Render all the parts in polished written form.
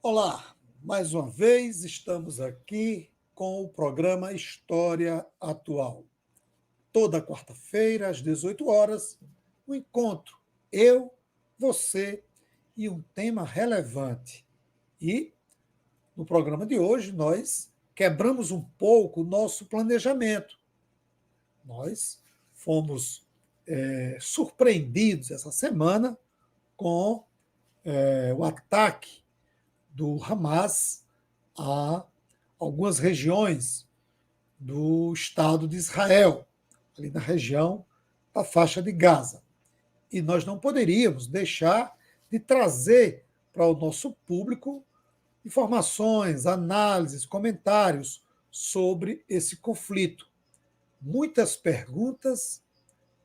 Olá, mais uma vez estamos aqui com o programa História Atual. Toda quarta-feira, às 18 horas, um encontro. Eu, você e um tema relevante. E no programa de hoje nós quebramos um pouco o nosso planejamento. Nós fomos surpreendidos essa semana com o ataque do Hamas a algumas regiões do Estado de Israel, ali na região da faixa de Gaza. E nós não poderíamos deixar de trazer para o nosso público informações, análises, comentários sobre esse conflito. Muitas perguntas,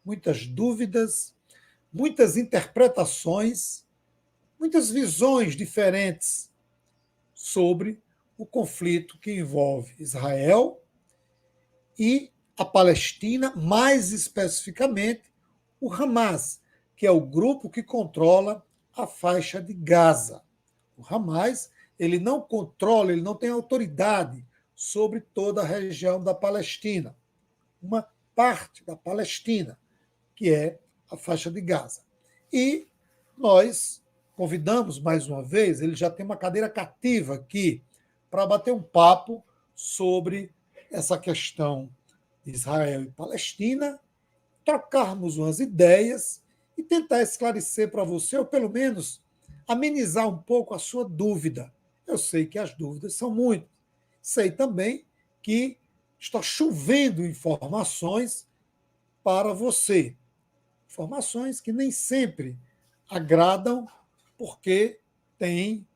muitas dúvidas, muitas interpretações, muitas visões diferentes sobre o conflito que envolve Israel e a Palestina, mais especificamente o Hamas, que é o grupo que controla a faixa de Gaza. O Hamas, ele não controla, ele não tem autoridade sobre toda a região da Palestina. Uma parte da Palestina, que é a faixa de Gaza. E nós convidamos mais uma vez, ele já tem uma cadeira cativa aqui, para bater um papo sobre essa questão de Israel e Palestina, trocarmos umas ideias e tentar esclarecer para você, ou pelo menos amenizar um pouco a sua dúvida. Eu sei que as dúvidas são muitas. Sei também que está chovendo informações para você. Informações que nem sempre agradam, porque tem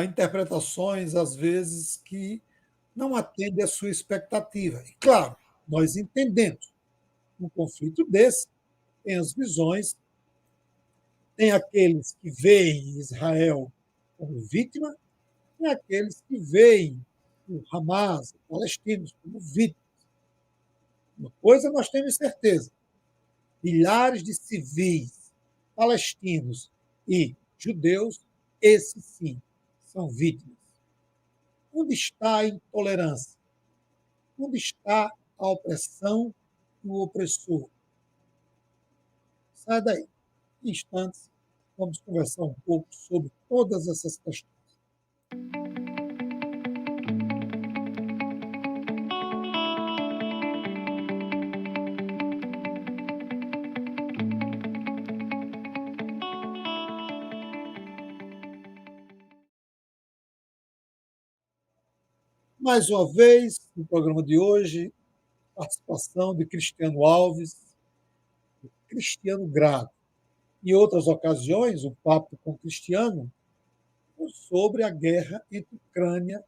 interpretações, às vezes, que não atendem à sua expectativa. E, claro, nós entendemos. Um conflito desse tem as visões, tem aqueles que veem Israel como vítima, tem aqueles que veem o Hamas, os palestinos, como vítima. Uma coisa nós temos certeza: milhares de civis palestinos e judeus, esses sim, são vítimas. Onde está a intolerância? Onde está a opressão do opressor? Sai daí. Em instantes, vamos conversar um pouco sobre todas essas questões. Mais uma vez, no programa de hoje, participação de Cristiano Alves, Cristiano Grado. Em outras ocasiões, o papo com Cristiano foi sobre a guerra entre Ucrânia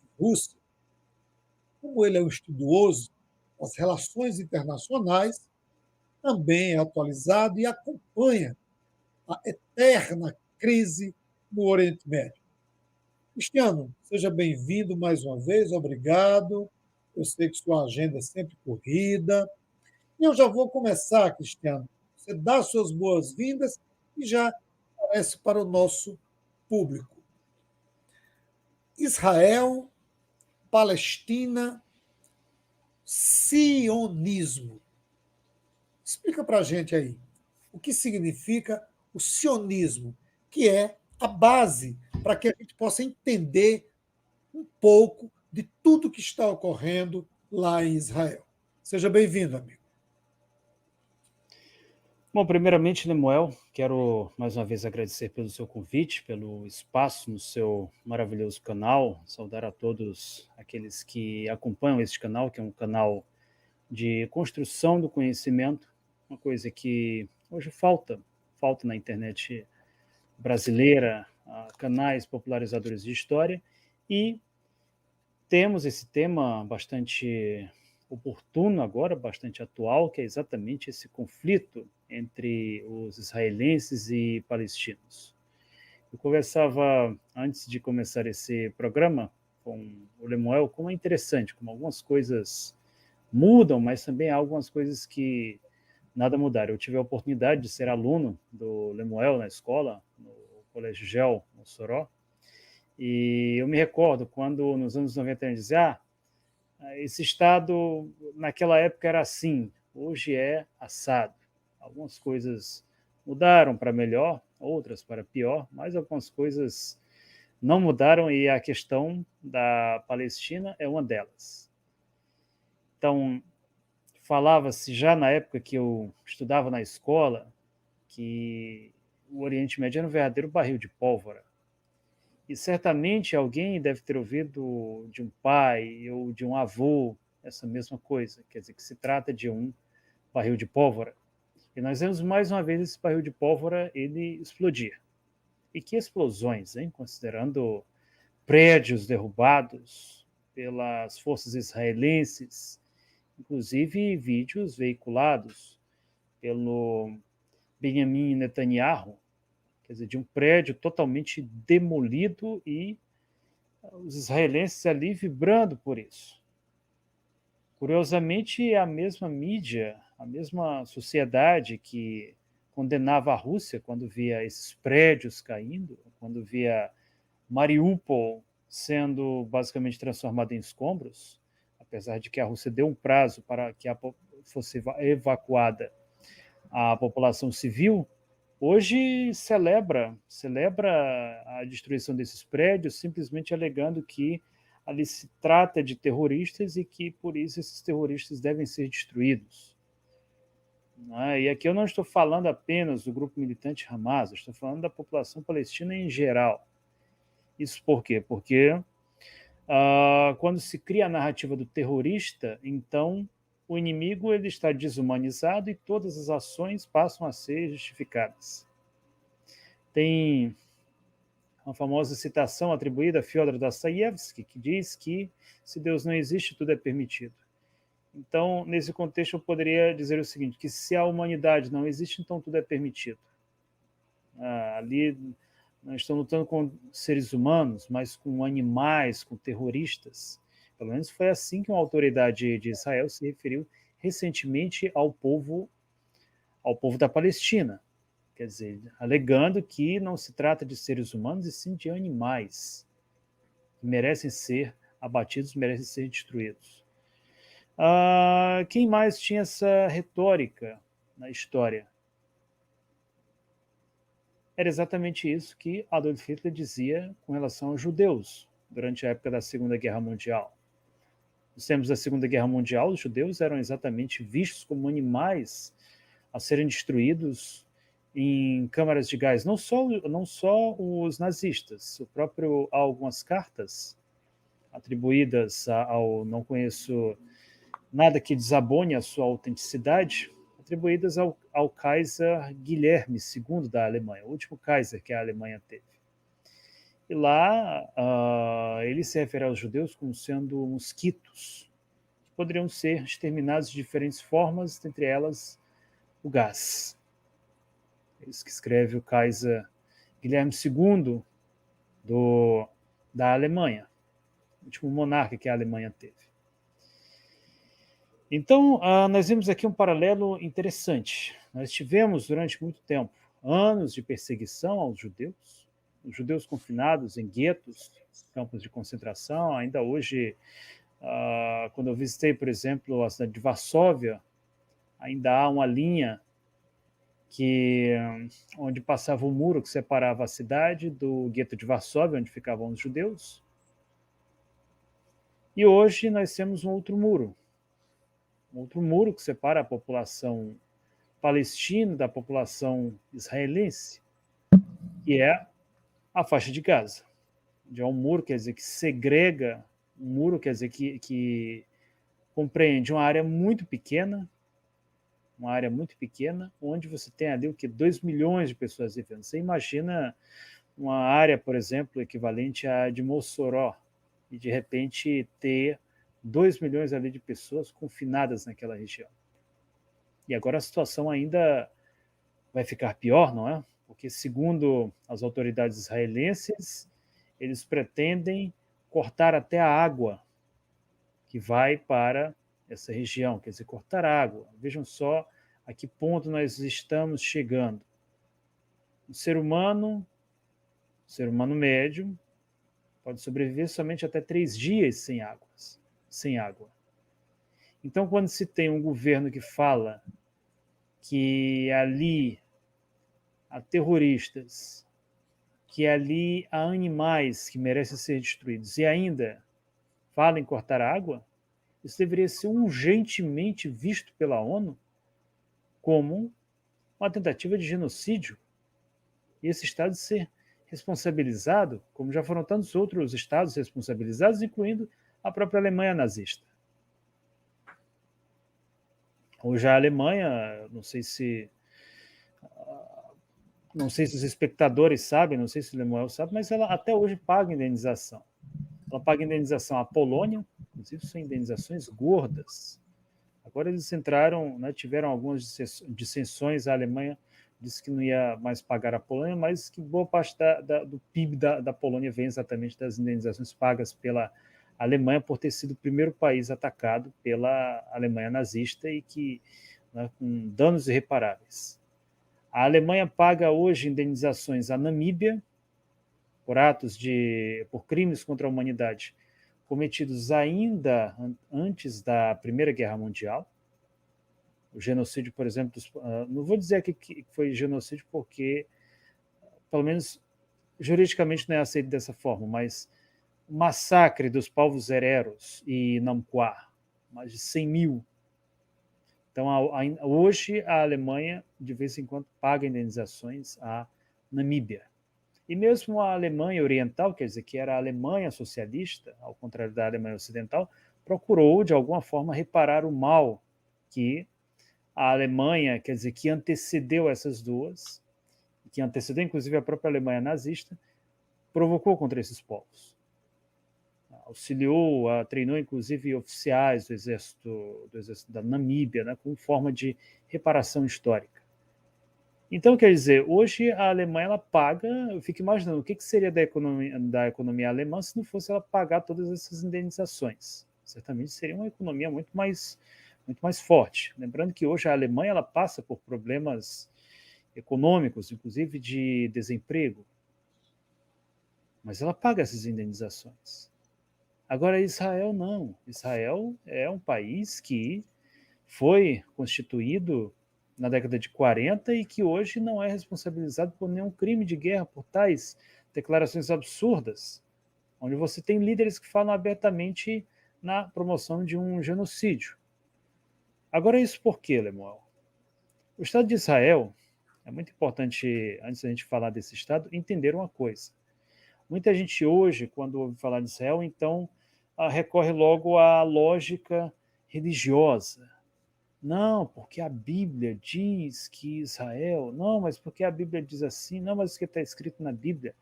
e Rússia. Como ele é um estudioso das relações internacionais, também é atualizado e acompanha a eterna crise no Oriente Médio. Cristiano, seja bem-vindo mais uma vez, obrigado. Eu sei que sua agenda é sempre corrida. E eu já vou começar, Cristiano. Você dá suas boas-vindas e já aparece para o nosso público. Israel, Palestina, sionismo. Explica para a gente aí o que significa o sionismo, que é a base para que a gente possa entender um pouco de tudo que está ocorrendo lá em Israel. Seja bem-vindo, amigo. Bom, primeiramente, Lemuel, quero mais uma vez agradecer pelo seu convite, pelo espaço no seu maravilhoso canal, saudar a todos aqueles que acompanham este canal, que é um canal de construção do conhecimento, uma coisa que hoje falta na internet brasileira, canais popularizadores de história, e temos esse tema bastante oportuno agora, bastante atual, que é exatamente esse conflito entre os israelenses e palestinos. Eu conversava, antes de começar esse programa, com o Lemuel, como é interessante, como algumas coisas mudam, mas também há algumas coisas que nada mudaram. Eu tive a oportunidade de ser aluno do Lemuel na escola, no Colégio GEL, no Soró, E eu me recordo quando, nos anos 90, a gente dizia, esse Estado, naquela época, era assim, hoje é assado. Algumas coisas mudaram para melhor, outras para pior, mas algumas coisas não mudaram e a questão da Palestina é uma delas. Então, falava-se já na época que eu estudava na escola que o Oriente Médio era um verdadeiro barril de pólvora. E certamente alguém deve ter ouvido de um pai ou de um avô essa mesma coisa, quer dizer, que se trata de um barril de pólvora. E nós vemos mais uma vez esse barril de pólvora ele explodir. E que explosões, hein? Considerando prédios derrubados pelas forças israelenses, inclusive vídeos veiculados pelo Benjamin Netanyahu, quer dizer, de um prédio totalmente demolido e os israelenses ali vibrando por isso. Curiosamente, a mesma mídia, a mesma sociedade que condenava a Rússia quando via esses prédios caindo, quando via Mariupol sendo basicamente transformada em escombros, apesar de que a Rússia deu um prazo para que fosse evacuada a população civil, hoje celebra a destruição desses prédios, simplesmente alegando que ali se trata de terroristas e que, por isso, esses terroristas devem ser destruídos. E aqui eu não estou falando apenas do grupo militante Hamas, eu estou falando da população palestina em geral. Isso por quê? Porque quando se cria a narrativa do terrorista, então o inimigo ele está desumanizado e todas as ações passam a ser justificadas. Tem uma famosa citação atribuída a Fyodor Dostoiévski, que diz que se Deus não existe, tudo é permitido. Então, nesse contexto, eu poderia dizer o seguinte, que se a humanidade não existe, então tudo é permitido. Ali não estão lutando com seres humanos, mas com animais, com terroristas. Pelo menos foi assim que uma autoridade de Israel se referiu recentemente ao povo da Palestina. Quer dizer, alegando que não se trata de seres humanos, e sim de animais que merecem ser abatidos, merecem ser destruídos. Quem mais tinha essa retórica na história? Era exatamente isso que Adolf Hitler dizia com relação aos judeus durante a época da Segunda Guerra Mundial. Nos tempos da Segunda Guerra Mundial, os judeus eram exatamente vistos como animais a serem destruídos em câmaras de gás. Não só os nazistas, há algumas cartas atribuídas ao, não conheço nada que desabone a sua autenticidade, atribuídas ao Kaiser Guilherme II da Alemanha, o último Kaiser que a Alemanha teve. E lá ele se refere aos judeus como sendo mosquitos, que poderiam ser exterminados de diferentes formas, entre elas o gás. É isso que escreve o Kaiser Guilherme II da Alemanha, o último monarca que a Alemanha teve. Então, nós vimos aqui um paralelo interessante. Nós tivemos, durante muito tempo, anos de perseguição aos judeus, os judeus confinados em guetos, campos de concentração. Ainda hoje, quando eu visitei, por exemplo, a cidade de Varsóvia, ainda há uma linha onde passava o muro que separava a cidade do gueto de Varsóvia, onde ficavam os judeus. E hoje nós temos um outro muro que separa a população palestina da população israelense, que é a faixa de Gaza, onde é um muro, quer dizer, que segrega, um muro, quer dizer, que compreende uma área muito pequena, onde você tem ali 2 milhões de pessoas vivendo. Você imagina uma área, por exemplo, equivalente a de Mossoró, e de repente ter 2 milhões ali de pessoas confinadas naquela região. E agora a situação ainda vai ficar pior, não é? Porque, segundo as autoridades israelenses, eles pretendem cortar até a água que vai para essa região, quer dizer, cortar a água. Vejam só a que ponto nós estamos chegando. O ser humano médio, pode sobreviver somente até 3 dias sem água. Então, quando se tem um governo que fala que ali há terroristas, que ali há animais que merecem ser destruídos e ainda fala em cortar a água, isso deveria ser urgentemente visto pela ONU como uma tentativa de genocídio e esse Estado ser responsabilizado, como já foram tantos outros Estados responsabilizados, incluindo a própria Alemanha nazista. Hoje a Alemanha, não sei se os espectadores sabem, não sei se o Lemuel sabe, mas ela até hoje paga indenização. Ela paga indenização à Polônia, inclusive são indenizações gordas. Agora eles entraram, né, tiveram algumas dissensões, a Alemanha disse que não ia mais pagar a Polônia, mas que boa parte do PIB da Polônia vem exatamente das indenizações pagas pela Alemanha por ter sido o primeiro país atacado pela Alemanha nazista e que, né, com danos irreparáveis. A Alemanha paga hoje indenizações à Namíbia por crimes contra a humanidade cometidos ainda antes da Primeira Guerra Mundial. O genocídio, por exemplo, não vou dizer aqui que foi genocídio porque, pelo menos juridicamente não é aceito dessa forma, mas o massacre dos povos hereros e Namquá, mais de 100 mil. Então, hoje, a Alemanha, de vez em quando, paga indenizações à Namíbia. E mesmo a Alemanha Oriental, quer dizer, que era a Alemanha socialista, ao contrário da Alemanha Ocidental, procurou, de alguma forma, reparar o mal que a Alemanha, quer dizer, que antecedeu essas duas, que antecedeu, inclusive, a própria Alemanha nazista, provocou contra esses povos. Auxiliou, treinou, inclusive, oficiais do exército da Namíbia, né, como forma de reparação histórica. Então, quer dizer, hoje a Alemanha ela paga, eu fico imaginando o que seria da economia alemã se não fosse ela pagar todas essas indenizações. Certamente seria uma economia muito mais forte. Lembrando que hoje a Alemanha ela passa por problemas econômicos, inclusive de desemprego, mas ela paga essas indenizações. Agora, Israel não. Israel é um país que foi constituído na década de 40 e que hoje não é responsabilizado por nenhum crime de guerra, por tais declarações absurdas, onde você tem líderes que falam abertamente na promoção de um genocídio. Agora, isso por quê, Lemuel? O Estado de Israel, é muito importante, antes da gente falar desse Estado, entender uma coisa. Muita gente hoje, quando ouve falar de Israel, então recorre logo à lógica religiosa. Não, porque a Bíblia diz que Israel... Não, mas porque a Bíblia diz assim? Não, mas o que está escrito na Bíblia?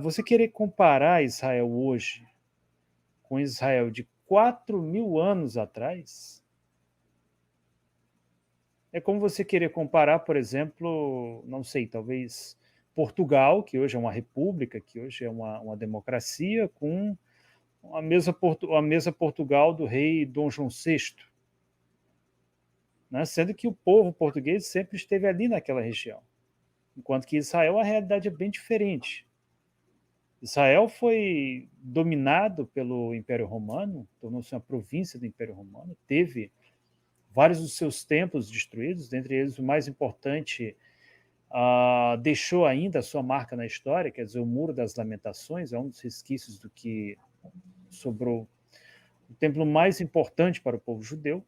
Você querer comparar Israel hoje com Israel de 4.000 anos atrás é como você querer comparar, por exemplo, não sei, talvez Portugal, que hoje é uma república, que hoje é uma democracia, com a mesa Portugal do rei Dom João VI. Né? Sendo que o povo português sempre esteve ali naquela região. Enquanto que Israel, a realidade é bem diferente. Israel foi dominado pelo Império Romano, tornou-se uma província do Império Romano, teve vários dos seus templos destruídos, dentre eles o mais importante deixou ainda a sua marca na história, quer dizer, o Muro das Lamentações, é um dos resquícios do que sobrou o templo mais importante para o povo judeu,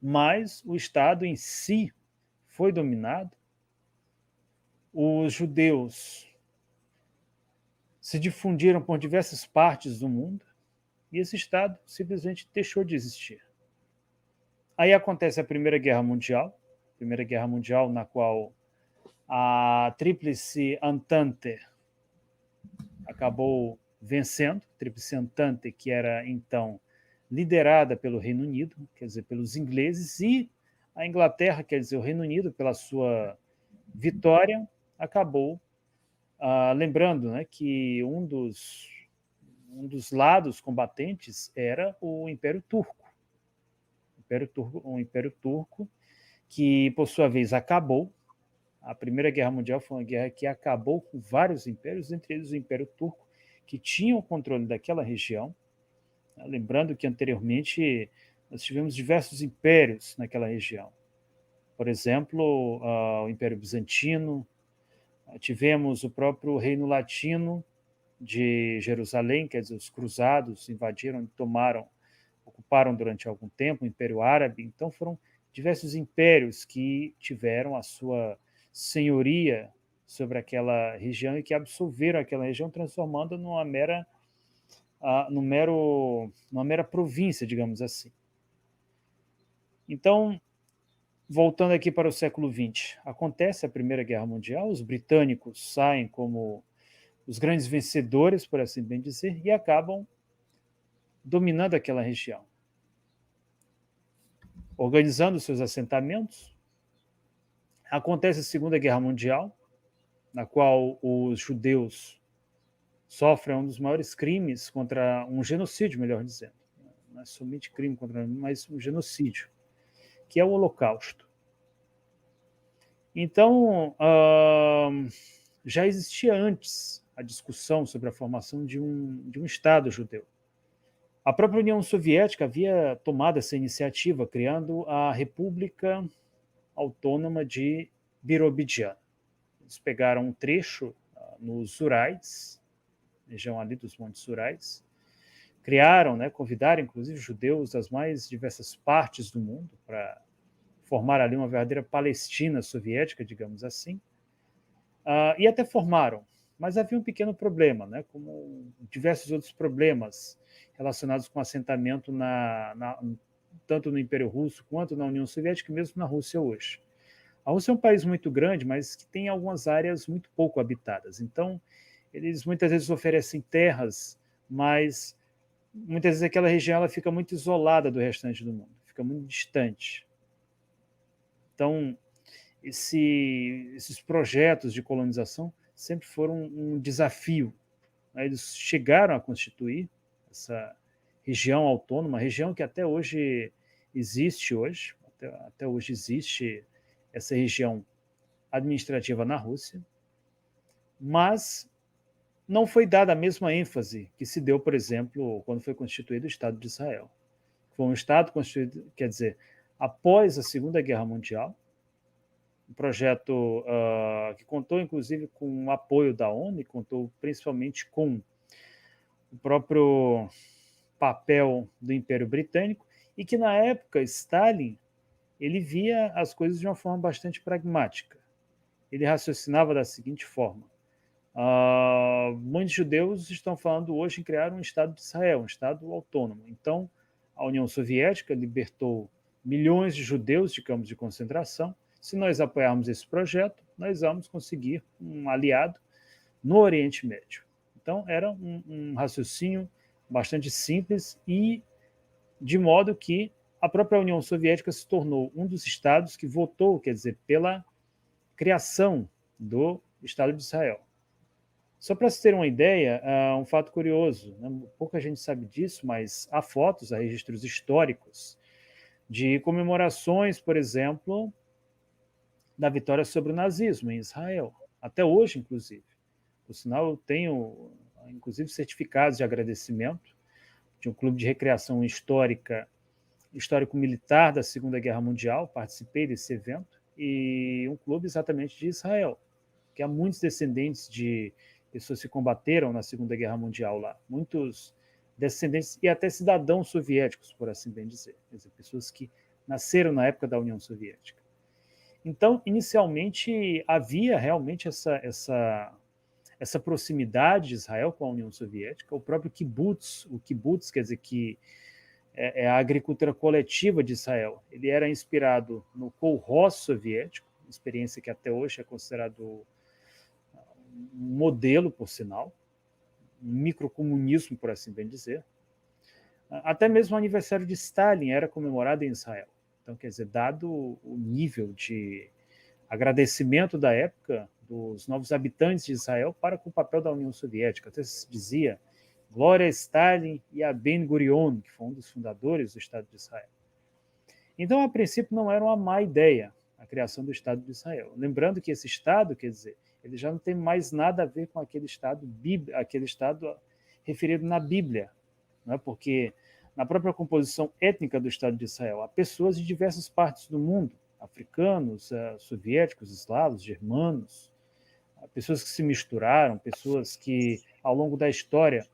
mas o Estado em si foi dominado, os judeus se difundiram por diversas partes do mundo e esse Estado simplesmente deixou de existir. Aí acontece a Primeira Guerra Mundial, na qual a Tríplice Entente acabou vencendo, Tríplice Entente que era então liderada pelo Reino Unido, quer dizer, pelos ingleses, e a Inglaterra, quer dizer, o Reino Unido, pela sua vitória, acabou lembrando, né, que um dos lados combatentes era o Império Turco. O Império Turco que, por sua vez, acabou, A Primeira Guerra Mundial foi uma guerra que acabou com vários impérios, entre eles o Império Turco, que tinha o controle daquela região. Lembrando que anteriormente nós tivemos diversos impérios naquela região. Por exemplo, o Império Bizantino, tivemos o próprio Reino Latino de Jerusalém, quer dizer, os cruzados invadiram, tomaram, ocuparam durante algum tempo o Império Árabe. Então foram diversos impérios que tiveram a sua senhoria sobre aquela região e que absolveram aquela região, transformando numa mera província, digamos assim. Então, voltando aqui para o século XX, acontece a Primeira Guerra Mundial, os britânicos saem como os grandes vencedores, por assim bem dizer, e acabam dominando aquela região, organizando seus assentamentos. Acontece a Segunda Guerra Mundial, na qual os judeus sofrem um dos maiores crimes contra um genocídio, melhor dizendo. Não é somente crime contra, mas um genocídio, que é o Holocausto. Então, já existia antes a discussão sobre a formação de um Estado judeu. A própria União Soviética havia tomado essa iniciativa, criando a República Autônoma de Birobidzhan. Eles pegaram um trecho nos Urais, região ali dos Montes Urais, criaram, convidaram inclusive judeus das mais diversas partes do mundo para formar ali uma verdadeira Palestina soviética, digamos assim, e até formaram, mas havia um pequeno problema, como diversos outros problemas relacionados com assentamento tanto no Império Russo quanto na União Soviética, mesmo na Rússia hoje. A Rússia é um país muito grande, mas que tem algumas áreas muito pouco habitadas. Então, eles muitas vezes oferecem terras, mas muitas vezes aquela região ela fica muito isolada do restante do mundo, fica muito distante. Então, esses projetos de colonização sempre foram um desafio. Eles chegaram a constituir essa região autônoma, região que até hoje existe até hoje existe essa região administrativa na Rússia, mas não foi dada a mesma ênfase que se deu, por exemplo, quando foi constituído o Estado de Israel. Foi um Estado constituído, quer dizer, após a Segunda Guerra Mundial, um projeto que contou, inclusive, com o apoio da ONU, e contou principalmente com o próprio papel do Império Britânico, e que, na época, Stalin ele via as coisas de uma forma bastante pragmática. Ele raciocinava da seguinte forma: muitos judeus estão falando hoje em criar um Estado de Israel, um Estado autônomo. Então, a União Soviética libertou milhões de judeus de campos de concentração. Se nós apoiarmos esse projeto, nós vamos conseguir um aliado no Oriente Médio. Então, era um raciocínio bastante simples e de modo que a própria União Soviética se tornou um dos estados que votou, quer dizer, pela criação do Estado de Israel. Só para se ter uma ideia, um fato curioso, pouca gente sabe disso, mas há fotos, há registros históricos de comemorações, por exemplo, da vitória sobre o nazismo em Israel, até hoje, inclusive. Por sinal, eu tenho, inclusive, certificados de agradecimento de um clube de recreação histórico-militar da Segunda Guerra Mundial, participei desse evento, e um clube exatamente de Israel, que há muitos descendentes de pessoas que combateram na Segunda Guerra Mundial lá, muitos descendentes e até cidadãos soviéticos, por assim bem dizer, quer dizer, pessoas que nasceram na época da União Soviética. Então, inicialmente, havia realmente essa proximidade de Israel com a União Soviética. O próprio kibbutz, quer dizer que é a agricultura coletiva de Israel, ele era inspirado no kolhoz soviético, experiência que até hoje é considerado um modelo, por sinal, um microcomunismo, por assim bem dizer. Até mesmo o aniversário de Stalin era comemorado em Israel. Então, quer dizer, dado o nível de agradecimento da época dos novos habitantes de Israel para com o papel da União Soviética, até se dizia glória a Stalin e a Ben-Gurion, que foi um dos fundadores do Estado de Israel. Então, a princípio, não era uma má ideia a criação do Estado de Israel. Lembrando que esse Estado, quer dizer, ele já não tem mais nada a ver com aquele Estado referido na Bíblia, não é? Porque na própria composição étnica do Estado de Israel há pessoas de diversas partes do mundo, africanos, soviéticos, eslavos, germanos, pessoas que se misturaram, pessoas que, ao longo da história,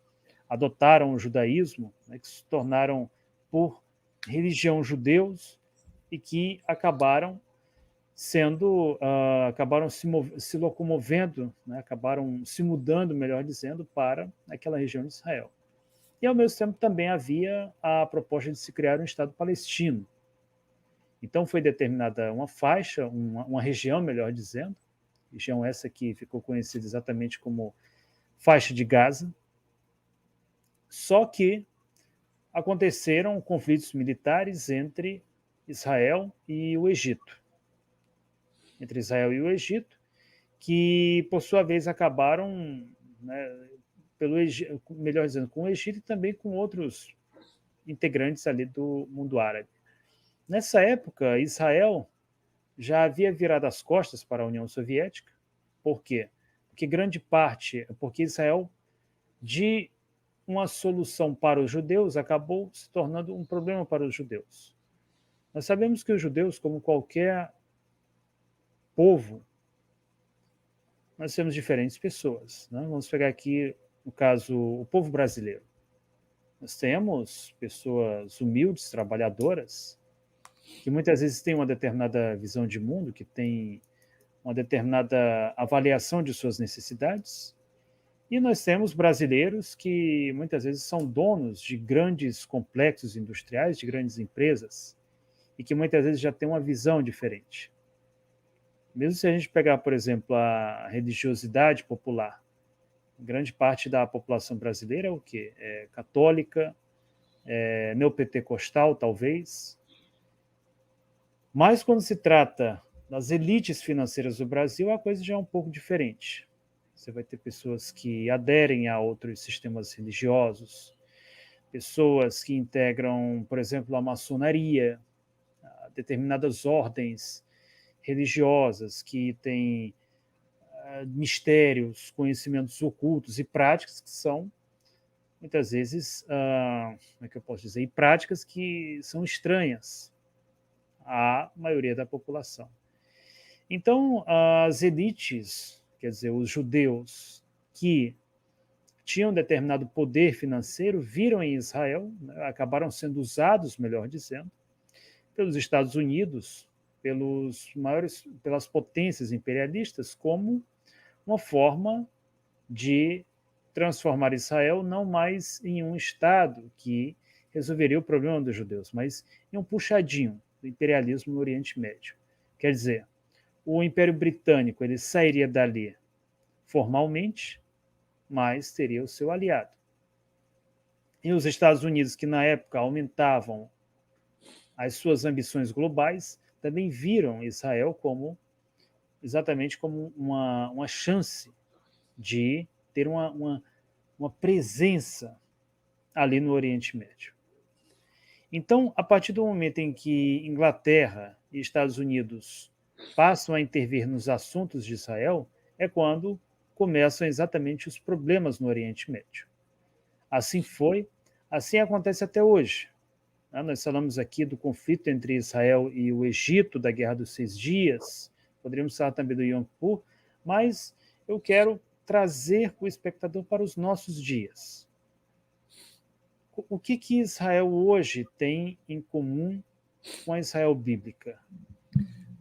adotaram o judaísmo, né, que se tornaram, por religião, judeus e que acabaram se locomovendo, né, acabaram se mudando, melhor dizendo, para aquela região de Israel. E, ao mesmo tempo, também havia a proposta de se criar um Estado palestino. Então, foi determinada uma faixa, uma região, melhor dizendo, região essa que ficou conhecida exatamente como faixa de Gaza, só que aconteceram conflitos militares entre Israel e o Egito. Entre Israel e o Egito, que, por sua vez, acabaram, né, melhor dizendo, com o Egito e também com outros integrantes ali do mundo árabe. Nessa época, Israel já havia virado as costas para a União Soviética. Por quê? Porque Israel, de uma solução para os judeus, acabou se tornando um problema para os judeus. Nós sabemos que os judeus, como qualquer povo, nós temos diferentes pessoas, né? Vamos pegar aqui, no caso, o povo brasileiro. Nós temos pessoas humildes, trabalhadoras, que muitas vezes têm uma determinada visão de mundo, que têm uma determinada avaliação de suas necessidades. E nós temos brasileiros que muitas vezes são donos de grandes complexos industriais, de grandes empresas, e que muitas vezes já têm uma visão diferente. Mesmo se a gente pegar, por exemplo, a religiosidade popular, grande parte da população brasileira é o quê? É católica, neopentecostal, talvez. Mas quando se trata das elites financeiras do Brasil, a coisa já é um pouco diferente. Você vai ter pessoas que aderem a outros sistemas religiosos, pessoas que integram, por exemplo, a maçonaria, determinadas ordens religiosas que têm mistérios, conhecimentos ocultos e práticas que são, muitas vezes, como é que eu posso dizer, práticas que são estranhas à maioria da população. Então, as elites, quer dizer, os judeus que tinham determinado poder financeiro, viram em Israel, né, acabaram sendo usados, melhor dizendo, pelos Estados Unidos, pelas potências imperialistas, como uma forma de transformar Israel não mais em um Estado que resolveria o problema dos judeus, mas em um puxadinho do imperialismo no Oriente Médio. Quer dizer, o Império Britânico ele sairia dali formalmente, mas teria o seu aliado. E os Estados Unidos, que na época aumentavam as suas ambições globais, também viram Israel exatamente como uma chance de ter uma presença ali no Oriente Médio. Então, a partir do momento em que Inglaterra e Estados Unidos passam a intervir nos assuntos de Israel, é quando começam exatamente os problemas no Oriente Médio. Assim foi, assim acontece até hoje. Nós falamos aqui do conflito entre Israel e o Egito, da Guerra dos 6 Dias, poderíamos falar também do Yom Kippur, mas eu quero trazer o espectador para os nossos dias. O que Israel hoje tem em comum com a Israel bíblica?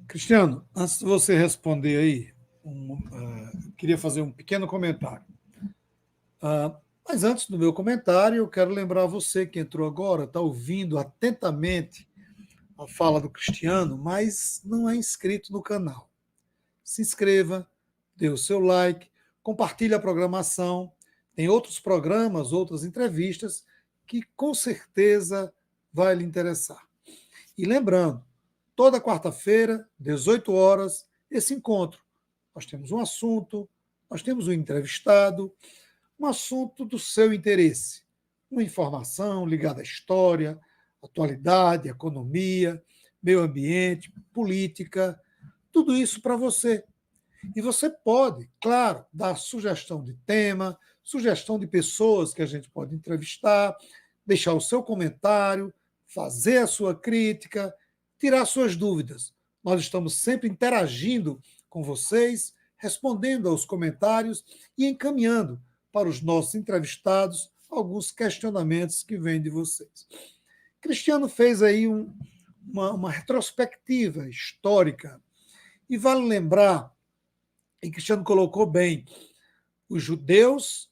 Cristiano, antes de você responder aí, queria fazer um pequeno comentário. Mas antes do meu comentário, eu quero lembrar você que entrou agora, está ouvindo atentamente a fala do Cristiano, mas não é inscrito no canal. Se inscreva, dê o seu like, compartilhe a programação. Tem outros programas, outras entrevistas que com certeza vai lhe interessar. E lembrando, toda quarta-feira, 18 horas, esse encontro. Nós temos um assunto, nós temos um entrevistado, um assunto do seu interesse, uma informação ligada à história, atualidade, economia, meio ambiente, política, tudo isso para você. E você pode, claro, dar sugestão de tema, sugestão de pessoas que a gente pode entrevistar, deixar o seu comentário, fazer a sua crítica, tirar suas dúvidas. Nós estamos sempre interagindo com vocês, respondendo aos comentários e encaminhando para os nossos entrevistados alguns questionamentos que vêm de vocês. Cristiano fez aí uma retrospectiva histórica e vale lembrar, e Cristiano colocou bem, os judeus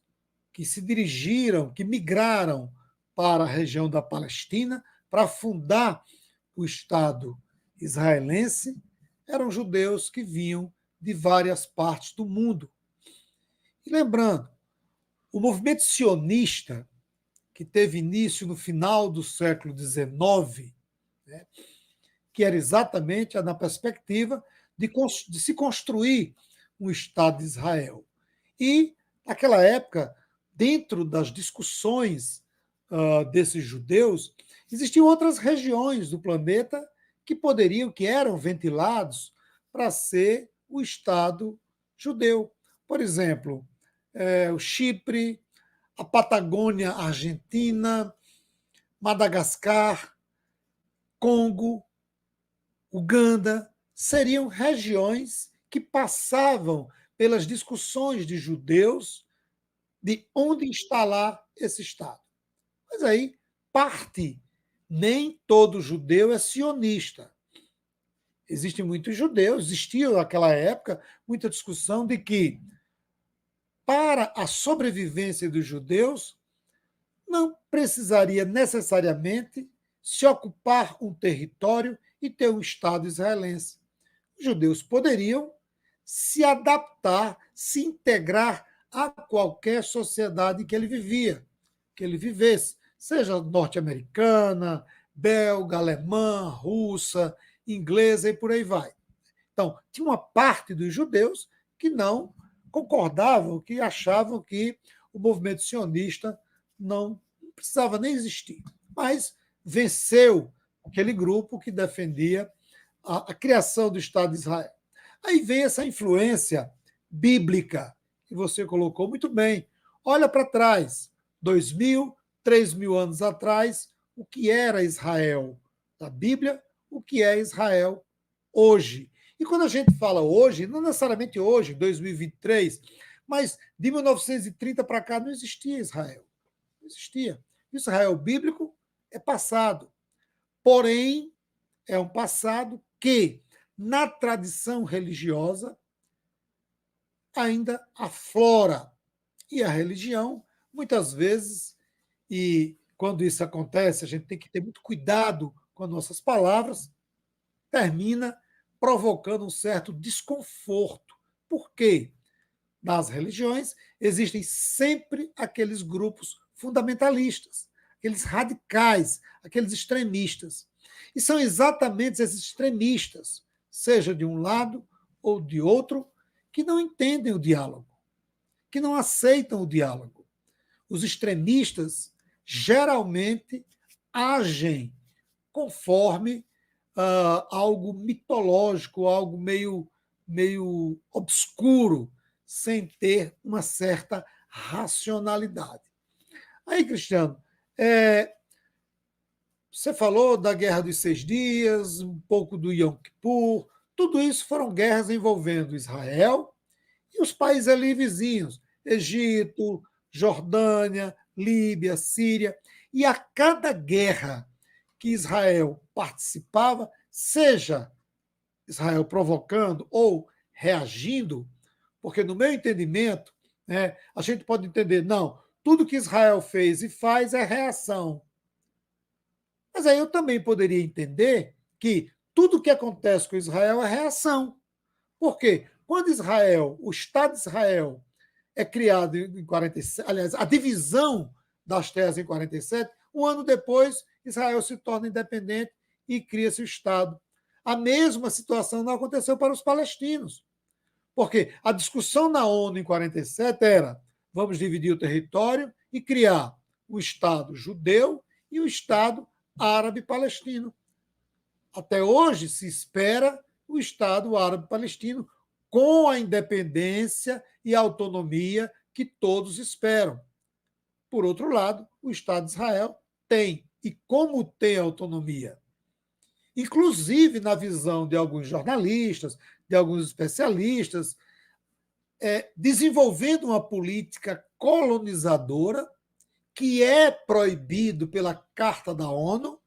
que se dirigiram, que migraram para a região da Palestina para fundar o Estado israelense, eram judeus que vinham de várias partes do mundo. E lembrando, o movimento sionista, que teve início no final do século XIX, né, que era exatamente na perspectiva de se construir um Estado de Israel. E, naquela época, dentro das discussões desses judeus, existiam outras regiões do planeta que eram ventilados para ser o Estado judeu. Por exemplo, o Chipre, a Patagônia Argentina, Madagascar, Congo, Uganda, seriam regiões que passavam pelas discussões de judeus de onde instalar esse Estado. Mas aí, nem todo judeu é sionista. Existem muitos judeus, existia naquela época muita discussão de que, para a sobrevivência dos judeus, não precisaria necessariamente se ocupar um território e ter um Estado israelense. Os judeus poderiam se adaptar, se integrar a qualquer sociedade que ele vivesse, seja norte-americana, belga, alemã, russa, inglesa e por aí vai. Então, tinha uma parte dos judeus que não concordavam, que achavam que o movimento sionista não precisava nem existir. Mas venceu aquele grupo que defendia a criação do Estado de Israel. Aí vem essa influência bíblica, que você colocou muito bem. Olha para trás, 2.000, 3.000 anos atrás, o que era Israel da Bíblia, o que é Israel hoje. E quando a gente fala hoje, não necessariamente hoje, 2023, mas de 1930 para cá não existia Israel. Não existia. Israel bíblico é passado. Porém, é um passado que, na tradição religiosa, ainda aflora. E a religião, muitas vezes, e quando isso acontece, a gente tem que ter muito cuidado com as nossas palavras, termina provocando um certo desconforto. Por quê? Nas religiões existem sempre aqueles grupos fundamentalistas, aqueles radicais, aqueles extremistas. E são exatamente esses extremistas, seja de um lado ou de outro, que não entendem o diálogo, que não aceitam o diálogo. Os extremistas geralmente agem conforme algo mitológico, algo meio obscuro, sem ter uma certa racionalidade. Aí, Cristiano, você falou da Guerra dos 6 Dias, um pouco do Yom Kippur, tudo isso foram guerras envolvendo Israel e os países ali vizinhos, Egito, Jordânia, Líbia, Síria. E a cada guerra que Israel participava, seja Israel provocando ou reagindo, porque no meu entendimento, a gente pode entender, não, tudo que Israel fez e faz é reação. Mas aí eu também poderia entender que tudo que acontece com Israel é reação. Por quê? Quando o Estado de Israel é criado em 47, aliás, a divisão das terras em 47, um ano depois, Israel se torna independente e cria-se o Estado. A mesma situação não aconteceu para os palestinos. Porque a discussão na ONU em 47 era: vamos dividir o território e criar o Estado judeu e o Estado árabe palestino. Até hoje se espera o Estado Árabe Palestino com a independência e autonomia que todos esperam. Por outro lado, o Estado de Israel tem, e como tem autonomia, inclusive na visão de alguns jornalistas, de alguns especialistas, desenvolvendo uma política colonizadora que é proibido pela Carta da ONU.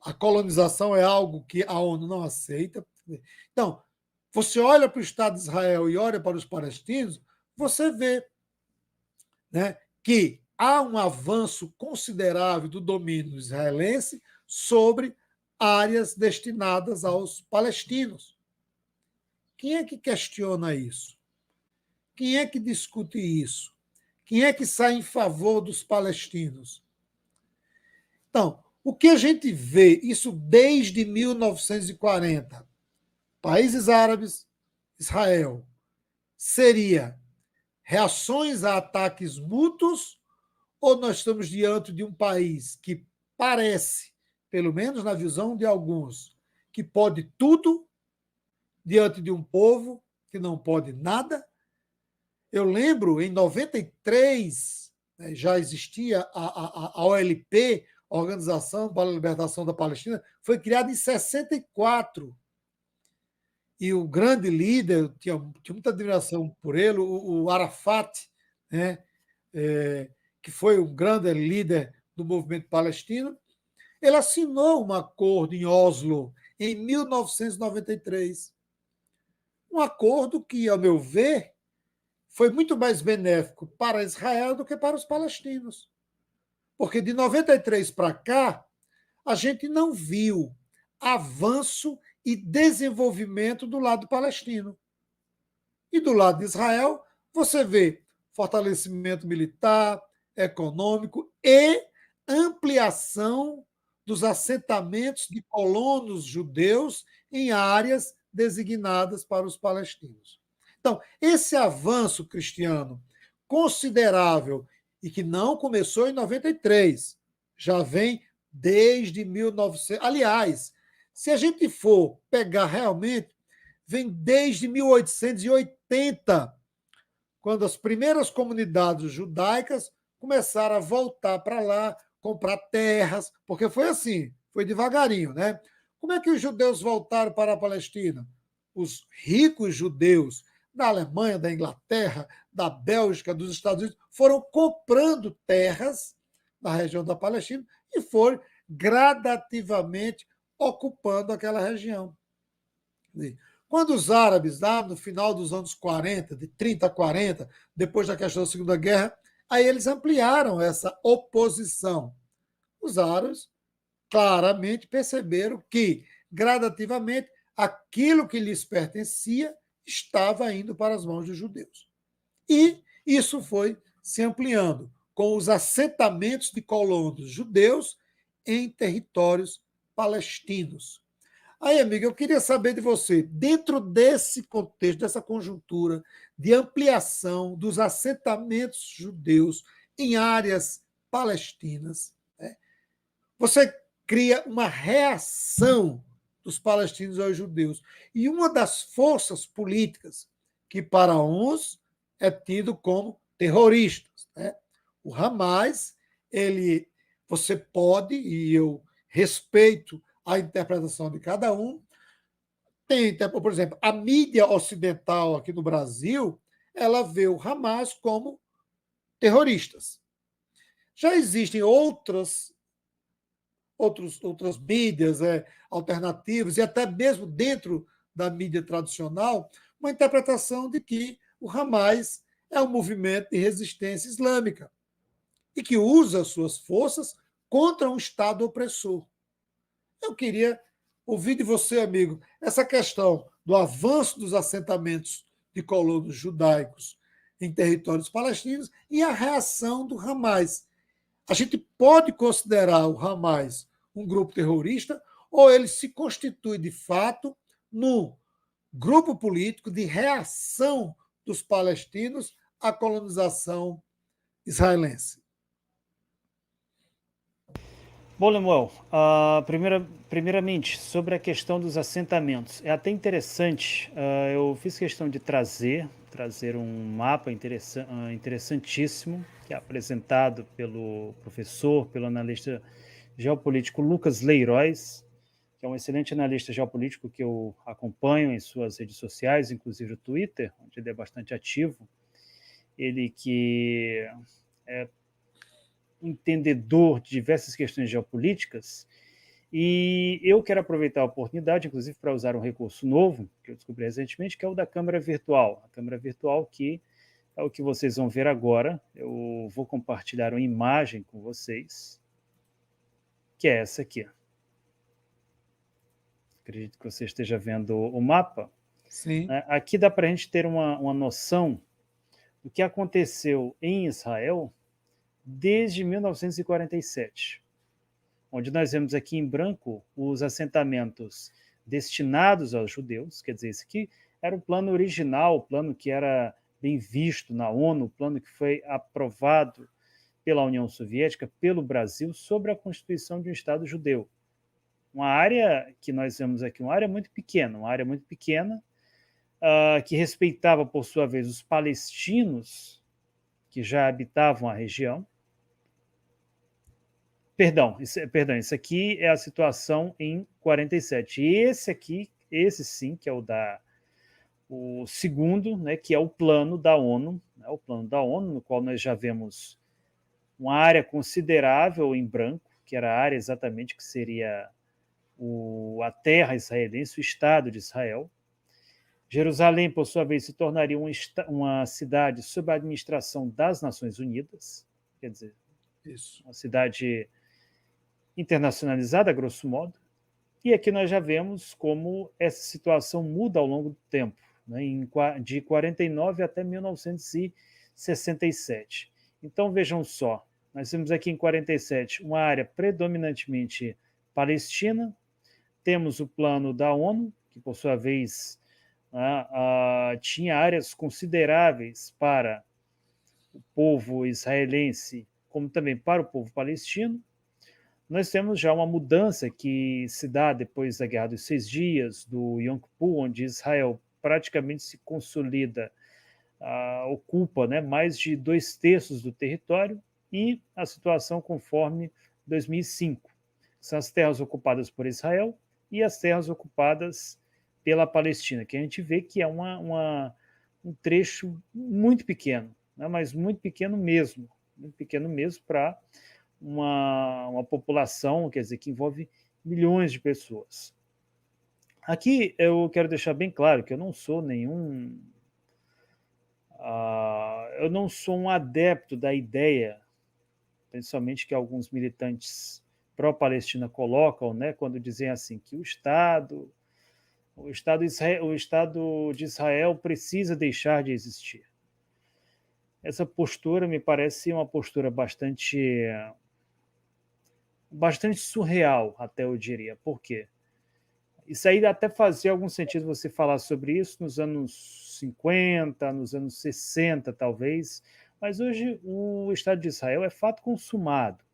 A colonização é algo que a ONU não aceita. Então, você olha para o Estado de Israel e olha para os palestinos, você vê, né, que há um avanço considerável do domínio israelense sobre áreas destinadas aos palestinos. Quem é que questiona isso? Quem é que discute isso? Quem é que sai em favor dos palestinos? Então, o que a gente vê, isso desde 1940, países árabes, Israel, seria reações a ataques mútuos, ou nós estamos diante de um país que parece, pelo menos na visão de alguns, que pode tudo, diante de um povo que não pode nada? Eu lembro, em 93, já existia a OLP, a Organização para a Libertação da Palestina, foi criada em 64. E o grande líder, tinha muita admiração por ele, o Arafat, né, que foi um grande líder do movimento palestino, ele assinou um acordo em Oslo em 1993. Um acordo que, ao meu ver, foi muito mais benéfico para Israel do que para os palestinos. Porque de 93 para cá, a gente não viu avanço e desenvolvimento do lado palestino. E do lado de Israel, você vê fortalecimento militar, econômico e ampliação dos assentamentos de colonos judeus em áreas designadas para os palestinos. Então, esse avanço cristiano considerável e que não começou em 93, já vem desde 1900. Aliás, se a gente for pegar realmente, vem desde 1880, quando as primeiras comunidades judaicas começaram a voltar para lá, comprar terras, porque foi assim, foi devagarinho, né? Como é que os judeus voltaram para a Palestina? Os ricos judeus da Alemanha, da Inglaterra, da Bélgica, dos Estados Unidos, foram comprando terras na região da Palestina e foram gradativamente ocupando aquela região. Quando os árabes, lá no final dos anos 40, de 30 a 40, depois da questão da Segunda Guerra, aí eles ampliaram essa oposição. Os árabes claramente perceberam que, gradativamente, aquilo que lhes pertencia estava indo para as mãos dos judeus. E isso foi se ampliando com os assentamentos de colonos judeus em territórios palestinos. Aí, amiga, eu queria saber de você, dentro desse contexto, dessa conjuntura de ampliação dos assentamentos judeus em áreas palestinas, né, você cria uma reação dos palestinos aos judeus. E uma das forças políticas que para uns é tido como terroristas, né? O Hamas, você pode, e eu respeito a interpretação de cada um, por exemplo, a mídia ocidental aqui no Brasil, ela vê o Hamas como terroristas. Já existem outras mídias alternativas, e até mesmo dentro da mídia tradicional, uma interpretação de que o Hamas é um movimento de resistência islâmica e que usa suas forças contra um Estado opressor. Eu queria ouvir de você, amigo, essa questão do avanço dos assentamentos de colonos judaicos em territórios palestinos e a reação do Hamas. A gente pode considerar o Hamas um grupo terrorista ou ele se constitui, de fato, num grupo político de reação dos palestinos à colonização israelense? Bom, Lemuel, primeiramente, sobre a questão dos assentamentos. É até interessante, eu fiz questão de trazer um mapa interessantíssimo, que é apresentado pelo professor, pelo analista geopolítico Lucas Leiroz, que é um excelente analista geopolítico que eu acompanho em suas redes sociais, inclusive o Twitter, onde ele é bastante ativo. Ele que é entendedor de diversas questões geopolíticas, e eu quero aproveitar a oportunidade, inclusive, para usar um recurso novo, que eu descobri recentemente, que é o da câmera virtual. A câmera virtual que é o que vocês vão ver agora. Eu vou compartilhar uma imagem com vocês, que é essa aqui. Acredito que você esteja vendo o mapa. Sim. Aqui dá para a gente ter uma noção do que aconteceu em Israel desde 1947. Onde nós vemos aqui em branco os assentamentos destinados aos judeus, quer dizer, esse aqui era o plano original, o plano que era bem visto na ONU, o plano que foi aprovado pela União Soviética, pelo Brasil, sobre a constituição de um Estado judeu. Uma área que nós vemos aqui, uma área muito pequena, que respeitava, por sua vez, os palestinos que já habitavam a região. Perdão, isso aqui é a situação em 47. E esse sim, que é o segundo, né, que é o plano da ONU, né, o plano da ONU, no qual nós já vemos uma área considerável em branco, que era a área exatamente que seria a terra israelense, o Estado de Israel. Jerusalém, por sua vez, se tornaria uma cidade sob a administração das Nações Unidas, quer dizer, Isso. uma cidade internacionalizada, a grosso modo. E aqui nós já vemos como essa situação muda ao longo do tempo, né, de 49 até 1967. Então vejam só, nós temos aqui em 47 uma área predominantemente palestina, temos o plano da ONU, que por sua vez tinha áreas consideráveis para o povo israelense, como também para o povo palestino. Nós temos já uma mudança que se dá depois da Guerra dos Seis Dias, do Yom Kippur, onde Israel praticamente se consolida, ocupa, né, mais de 2/3 do território, e a situação conforme 2005. São as terras ocupadas por Israel e as terras ocupadas pela Palestina, que a gente vê que é um trecho muito pequeno, né, mas muito pequeno mesmo para uma população, quer dizer, que envolve milhões de pessoas. Aqui eu quero deixar bem claro que eu não sou eu não sou um adepto da ideia, principalmente que alguns militantes pró-Palestina colocam, né, quando dizem assim que o Estado de Israel precisa deixar de existir. Essa postura me parece uma postura bastante surreal, até eu diria. Por quê? Isso aí até fazia algum sentido você falar sobre isso nos anos 50, nos anos 60, talvez, mas hoje o Estado de Israel é fato consumado.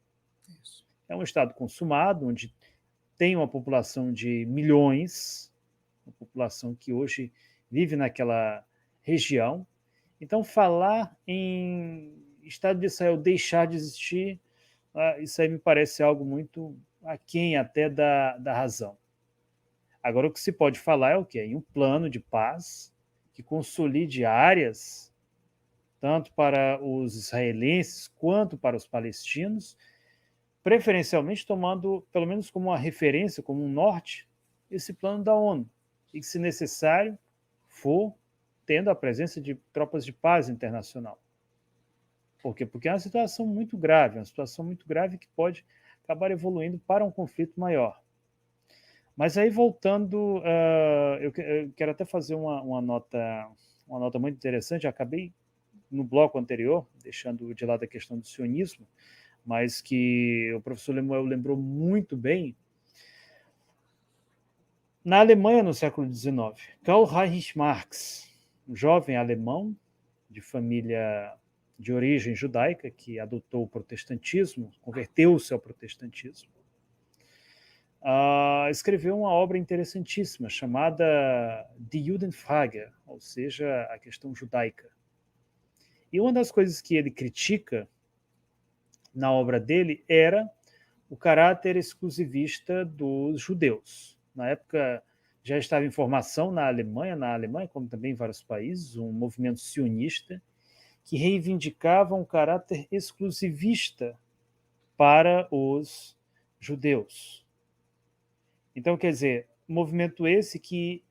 Isso. É um Estado consumado, onde tem uma população de milhões, uma população que hoje vive naquela região. Então, falar em Estado de Israel deixar de existir, isso aí me parece algo muito aquém até da razão. Agora, o que se pode falar é o quê? Em um plano de paz que consolide áreas, tanto para os israelenses quanto para os palestinos, preferencialmente tomando, pelo menos como uma referência, como um norte, esse plano da ONU. E que, se necessário for, tendo a presença de tropas de paz internacional. Por quê? Porque é uma situação muito grave, que pode acabar evoluindo para um conflito maior. Mas aí, voltando, eu quero até fazer uma nota muito interessante. Eu acabei, no bloco anterior, deixando de lado a questão do sionismo, mas que o professor Lemuel lembrou muito bem. Na Alemanha, no século XIX, Karl Heinrich Marx, um jovem alemão de família de origem judaica, que adotou o protestantismo, converteu-se ao protestantismo. escreveu uma obra interessantíssima chamada Die Judenfrage, ou seja, a questão judaica. E uma das coisas que ele critica na obra dele era o caráter exclusivista dos judeus. Na época já estava em formação na Alemanha, como também em vários países, um movimento sionista que reivindicava um caráter exclusivista para os judeus. Então, quer dizer, movimento esse que,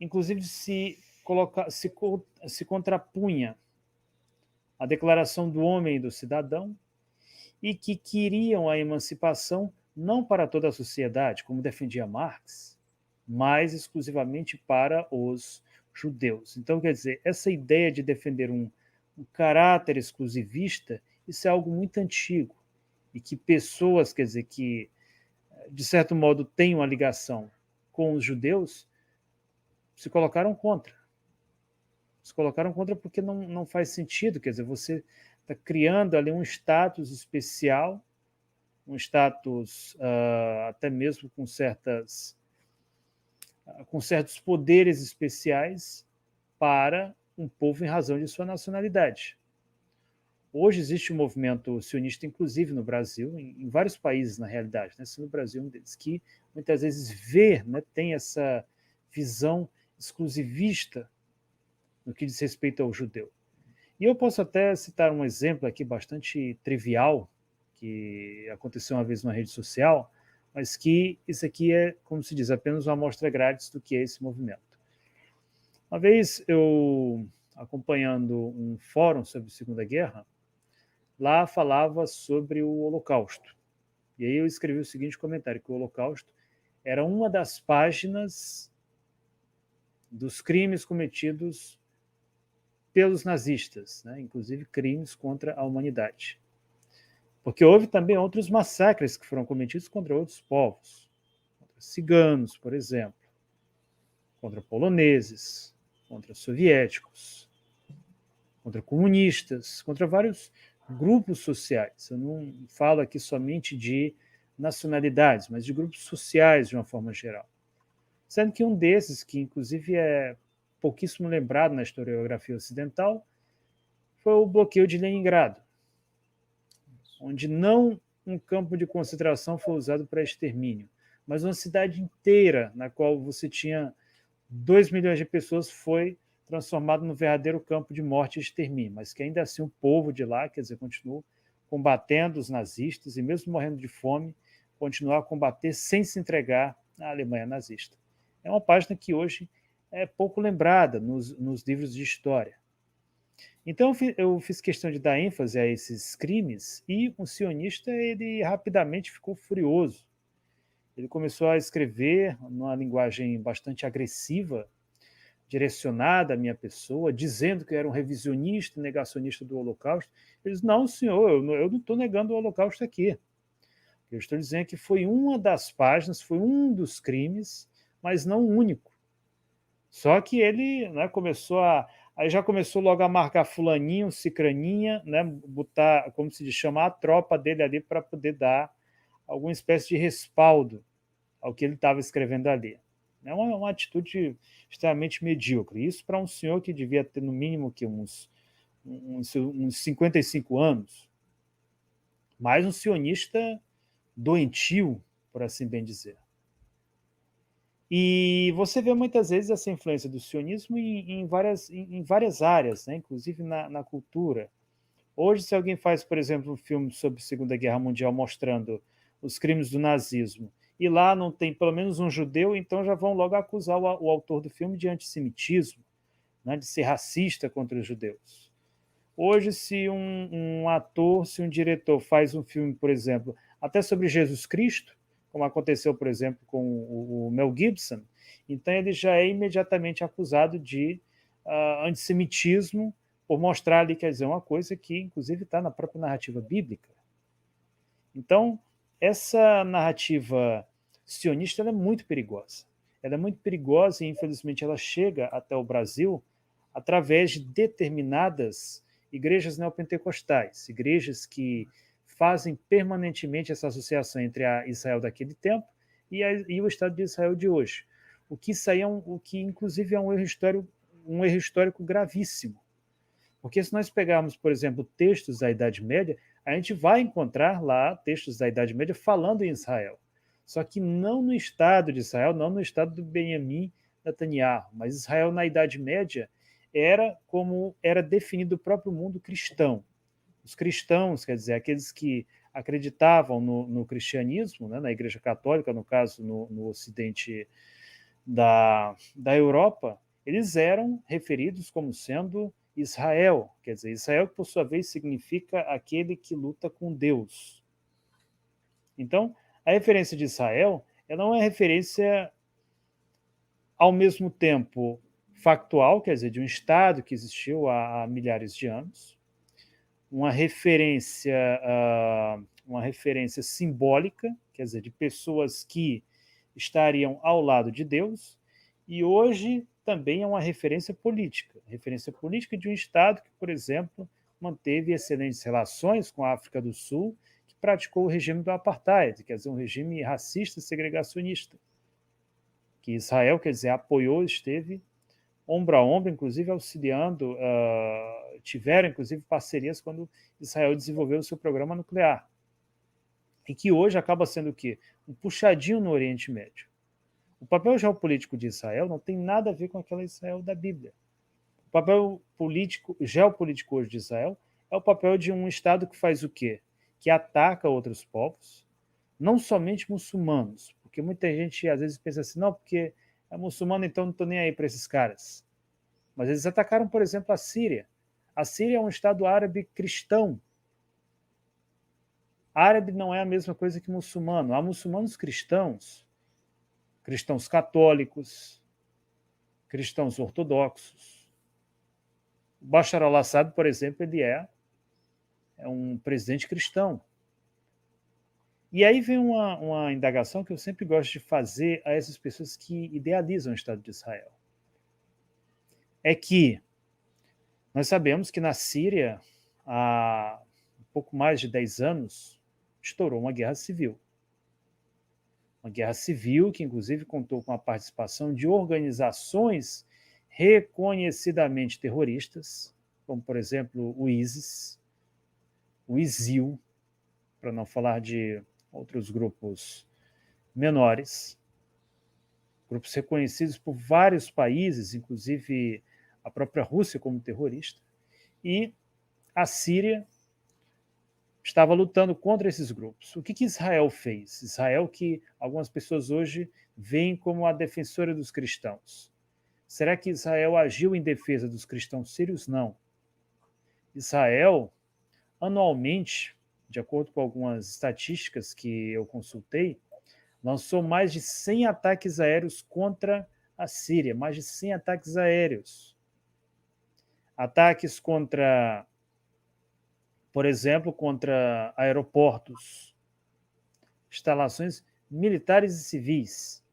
inclusive, se contrapunha à declaração do homem e do cidadão e que queriam a emancipação não para toda a sociedade, como defendia Marx, mas exclusivamente para os judeus. Então, quer dizer, essa ideia de defender um caráter exclusivista, isso é algo muito antigo e que pessoas, quer dizer, que de certo modo têm uma ligação com os judeus, se colocaram contra. Se colocaram contra porque não faz sentido, quer dizer, você está criando ali um status especial, um status até mesmo com certos poderes especiais para um povo em razão de sua nacionalidade. Hoje existe um movimento sionista, inclusive no Brasil, em vários países, na realidade, né? No Brasil é um deles, que muitas vezes tem essa visão exclusivista no que diz respeito ao judeu. E eu posso até citar um exemplo aqui bastante trivial, que aconteceu uma vez numa rede social, mas que isso aqui é, como se diz, apenas uma amostra grátis do que é esse movimento. Uma vez eu, acompanhando um fórum sobre a Segunda Guerra, lá falava sobre o Holocausto. E aí eu escrevi o seguinte comentário, que o Holocausto era uma das páginas dos crimes cometidos pelos nazistas, né? Inclusive crimes contra a humanidade. Porque houve também outros massacres que foram cometidos contra outros povos, contra ciganos, por exemplo, contra poloneses, contra soviéticos, contra comunistas, contra vários grupos sociais. Eu não falo aqui somente de nacionalidades, mas de grupos sociais de uma forma geral. Sendo que um desses, que inclusive é pouquíssimo lembrado na historiografia ocidental, foi o bloqueio de Leningrado, onde não um campo de concentração foi usado para extermínio, mas uma cidade inteira, na qual você tinha 2 milhões de pessoas, foi transformado num verdadeiro campo de morte e extermínio, mas que ainda assim o povo de lá, quer dizer, continuou combatendo os nazistas e mesmo morrendo de fome, continuou a combater sem se entregar à Alemanha nazista. É uma página que hoje é pouco lembrada nos livros de história. Então eu fiz questão de dar ênfase a esses crimes e um sionista ele rapidamente ficou furioso. Ele começou a escrever numa linguagem bastante agressiva, direcionada à minha pessoa, dizendo que eu era um revisionista, negacionista do Holocausto. Ele disse, não, senhor, eu não estou negando o Holocausto aqui. Eu estou dizendo que foi uma das páginas, foi um dos crimes, mas não o único. Só que ele, né, aí já começou logo a marcar fulaninho, cicraninha, né, botar, como se diz, chamar a tropa dele ali para poder dar alguma espécie de respaldo ao que ele estava escrevendo ali. É uma atitude extremamente medíocre. Isso para um senhor que devia ter, no mínimo, que uns 55 anos, mais um sionista doentio, por assim bem dizer. E você vê muitas vezes essa influência do sionismo em várias áreas, né? Inclusive na cultura. Hoje, se alguém faz, por exemplo, um filme sobre a Segunda Guerra Mundial mostrando os crimes do nazismo, e lá não tem pelo menos um judeu, então já vão logo acusar o autor do filme de antissemitismo, né? De ser racista contra os judeus. Hoje, se um ator, se um diretor faz um filme, por exemplo, até sobre Jesus Cristo, como aconteceu, por exemplo, com o Mel Gibson, então ele já é imediatamente acusado de antissemitismo por mostrar ali, quer dizer, uma coisa que, inclusive, está na própria narrativa bíblica. Então, essa narrativa sionista ela é muito perigosa. Ela é muito perigosa e, infelizmente, ela chega até o Brasil através de determinadas igrejas neopentecostais, igrejas que fazem permanentemente essa associação entre a Israel daquele tempo e o Estado de Israel de hoje. O que isso aí o que inclusive é um erro histórico gravíssimo. Porque se nós pegarmos, por exemplo, textos da Idade Média, a gente vai encontrar lá textos da Idade Média falando em Israel. Só que não no Estado de Israel, não no Estado do Benjamim Netanyahu, mas Israel na Idade Média era como era definido o próprio mundo cristão. Os cristãos, quer dizer, aqueles que acreditavam no cristianismo, né, na Igreja Católica, no caso, no Ocidente da Europa, eles eram referidos como sendo Israel, quer dizer, Israel, que por sua vez significa aquele que luta com Deus. Então, a referência de Israel, ela não é referência ao mesmo tempo factual, quer dizer, de um Estado que existiu há milhares de anos, uma referência simbólica, quer dizer, de pessoas que estariam ao lado de Deus, e hoje também é uma referência política de um Estado que, por exemplo, manteve excelentes relações com a África do Sul, que praticou o regime do apartheid, quer dizer, um regime racista e segregacionista, que Israel, quer dizer, apoiou, esteve ombro a ombro, inclusive auxiliando, tiveram inclusive parcerias quando Israel desenvolveu o seu programa nuclear, e que hoje acaba sendo o quê? Um puxadinho no Oriente Médio. O papel geopolítico de Israel não tem nada a ver com aquela Israel da Bíblia. O papel geopolítico hoje de Israel é o papel de um Estado que faz o quê? Que ataca outros povos, não somente muçulmanos, porque muita gente às vezes pensa assim, não, porque é muçulmano, então não estou nem aí para esses caras. Mas eles atacaram, por exemplo, a Síria. A Síria é um Estado árabe cristão. Árabe não é a mesma coisa que muçulmano. Há muçulmanos cristãos, cristãos católicos, cristãos ortodoxos. O Bashar al-Assad, por exemplo, ele é um presidente cristão. E aí vem uma indagação que eu sempre gosto de fazer a essas pessoas que idealizam o Estado de Israel. É que nós sabemos que na Síria, há um pouco mais de 10 anos, estourou uma guerra civil. Uma guerra civil que, inclusive, contou com a participação de organizações reconhecidamente terroristas, como, por exemplo, o ISIS, o ISIL, para não falar de outros grupos menores, grupos reconhecidos por vários países, inclusive a própria Rússia como terrorista, e a Síria estava lutando contra esses grupos. O que Israel fez? Israel, que algumas pessoas hoje veem como a defensora dos cristãos. Será que Israel agiu em defesa dos cristãos sírios? Não. Israel, anualmente, de acordo com algumas estatísticas que eu consultei, lançou mais de 100 ataques aéreos contra a Síria, mais de 100 ataques aéreos. Ataques contra, por exemplo, contra aeroportos, instalações militares e civis.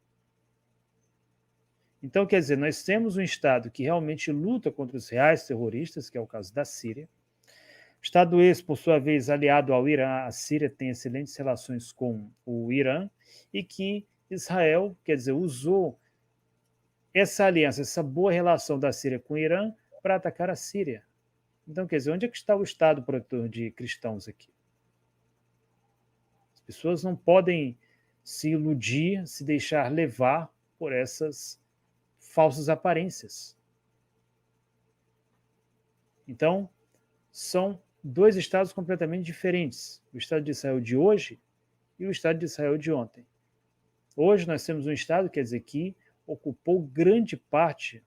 Então, quer dizer, nós temos um Estado que realmente luta contra os reais terroristas, que é o caso da Síria. Estado esse, por sua vez, aliado ao Irã, a Síria tem excelentes relações com o Irã, e que Israel, quer dizer, usou essa aliança, essa boa relação da Síria com o Irã para atacar a Síria. Então, quer dizer, onde é que está o Estado protetor de cristãos aqui? As pessoas não podem se iludir, se deixar levar por essas falsas aparências. Então, são dois estados completamente diferentes. O Estado de Israel de hoje e o Estado de Israel de ontem. Hoje nós temos um Estado, quer dizer, que ocupou grande parte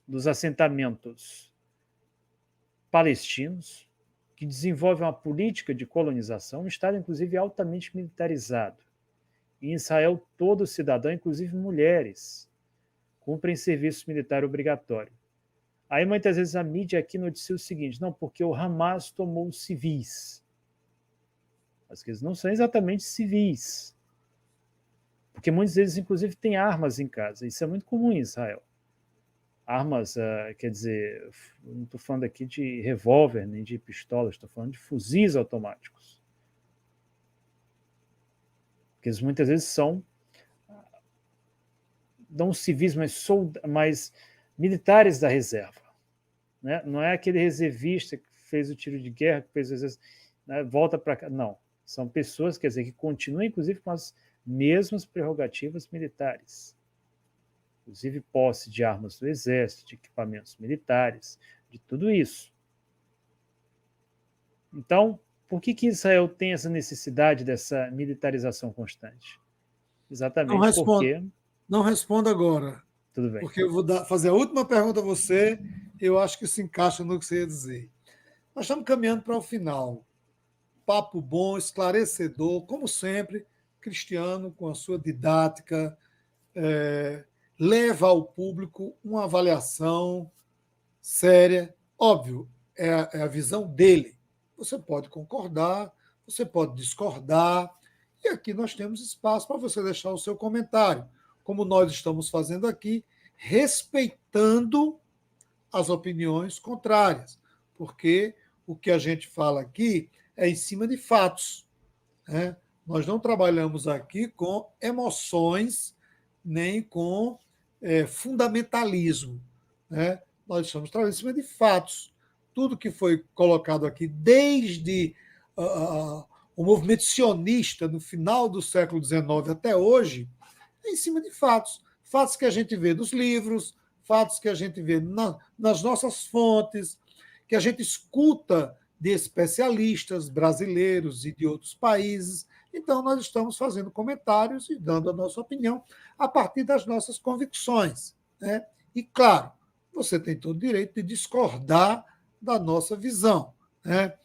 dos assentamentos palestinos, que desenvolve uma política de colonização, um Estado, inclusive, altamente militarizado. E em Israel, todo cidadão, inclusive mulheres, cumprem serviço militar obrigatório. Aí, muitas vezes, a mídia aqui noticia o seguinte, não, porque o Hamas tomou os civis. Mas que eles não são exatamente civis. Porque muitos deles, inclusive, têm armas em casa. Isso é muito comum em Israel. Armas, quer dizer, não estou falando aqui de revólver, nem de pistola, estou falando de fuzis automáticos. Porque eles muitas vezes são, não civis, mas militares da reserva. Né? Não é aquele reservista que fez o tiro de guerra, que fez, às vezes, né, volta para cá. Não. São pessoas, quer dizer, que continuam, inclusive, com as mesmas prerrogativas militares. Inclusive posse de armas do exército, de equipamentos militares, de tudo isso. Então, por que Israel tem essa necessidade dessa militarização constante? Exatamente porque... Não responda agora, Tudo bem. porque eu vou fazer a última pergunta a você, eu acho que se encaixa no que você ia dizer. Nós estamos caminhando para o final. Papo bom, esclarecedor, como sempre, Cristiano, com a sua didática, leva ao público uma avaliação séria. Óbvio, é a visão dele. Você pode concordar, você pode discordar, e aqui nós temos espaço para você deixar o seu comentário, como nós estamos fazendo aqui, respeitando as opiniões contrárias, porque o que a gente fala aqui é em cima de fatos. Né? Nós não trabalhamos aqui com emoções nem com fundamentalismo. Né? Nós estamos trabalhando em cima de fatos. Tudo que foi colocado aqui, desde o movimento sionista, no final do século XIX até hoje, é em cima de fatos. Fatos que a gente vê nos livros, fatos que a gente vê nas nossas fontes, que a gente escuta de especialistas brasileiros e de outros países. Então, nós estamos fazendo comentários e dando a nossa opinião a partir das nossas convicções. Né? E, claro, você tem todo o direito de discordar da nossa visão. Né?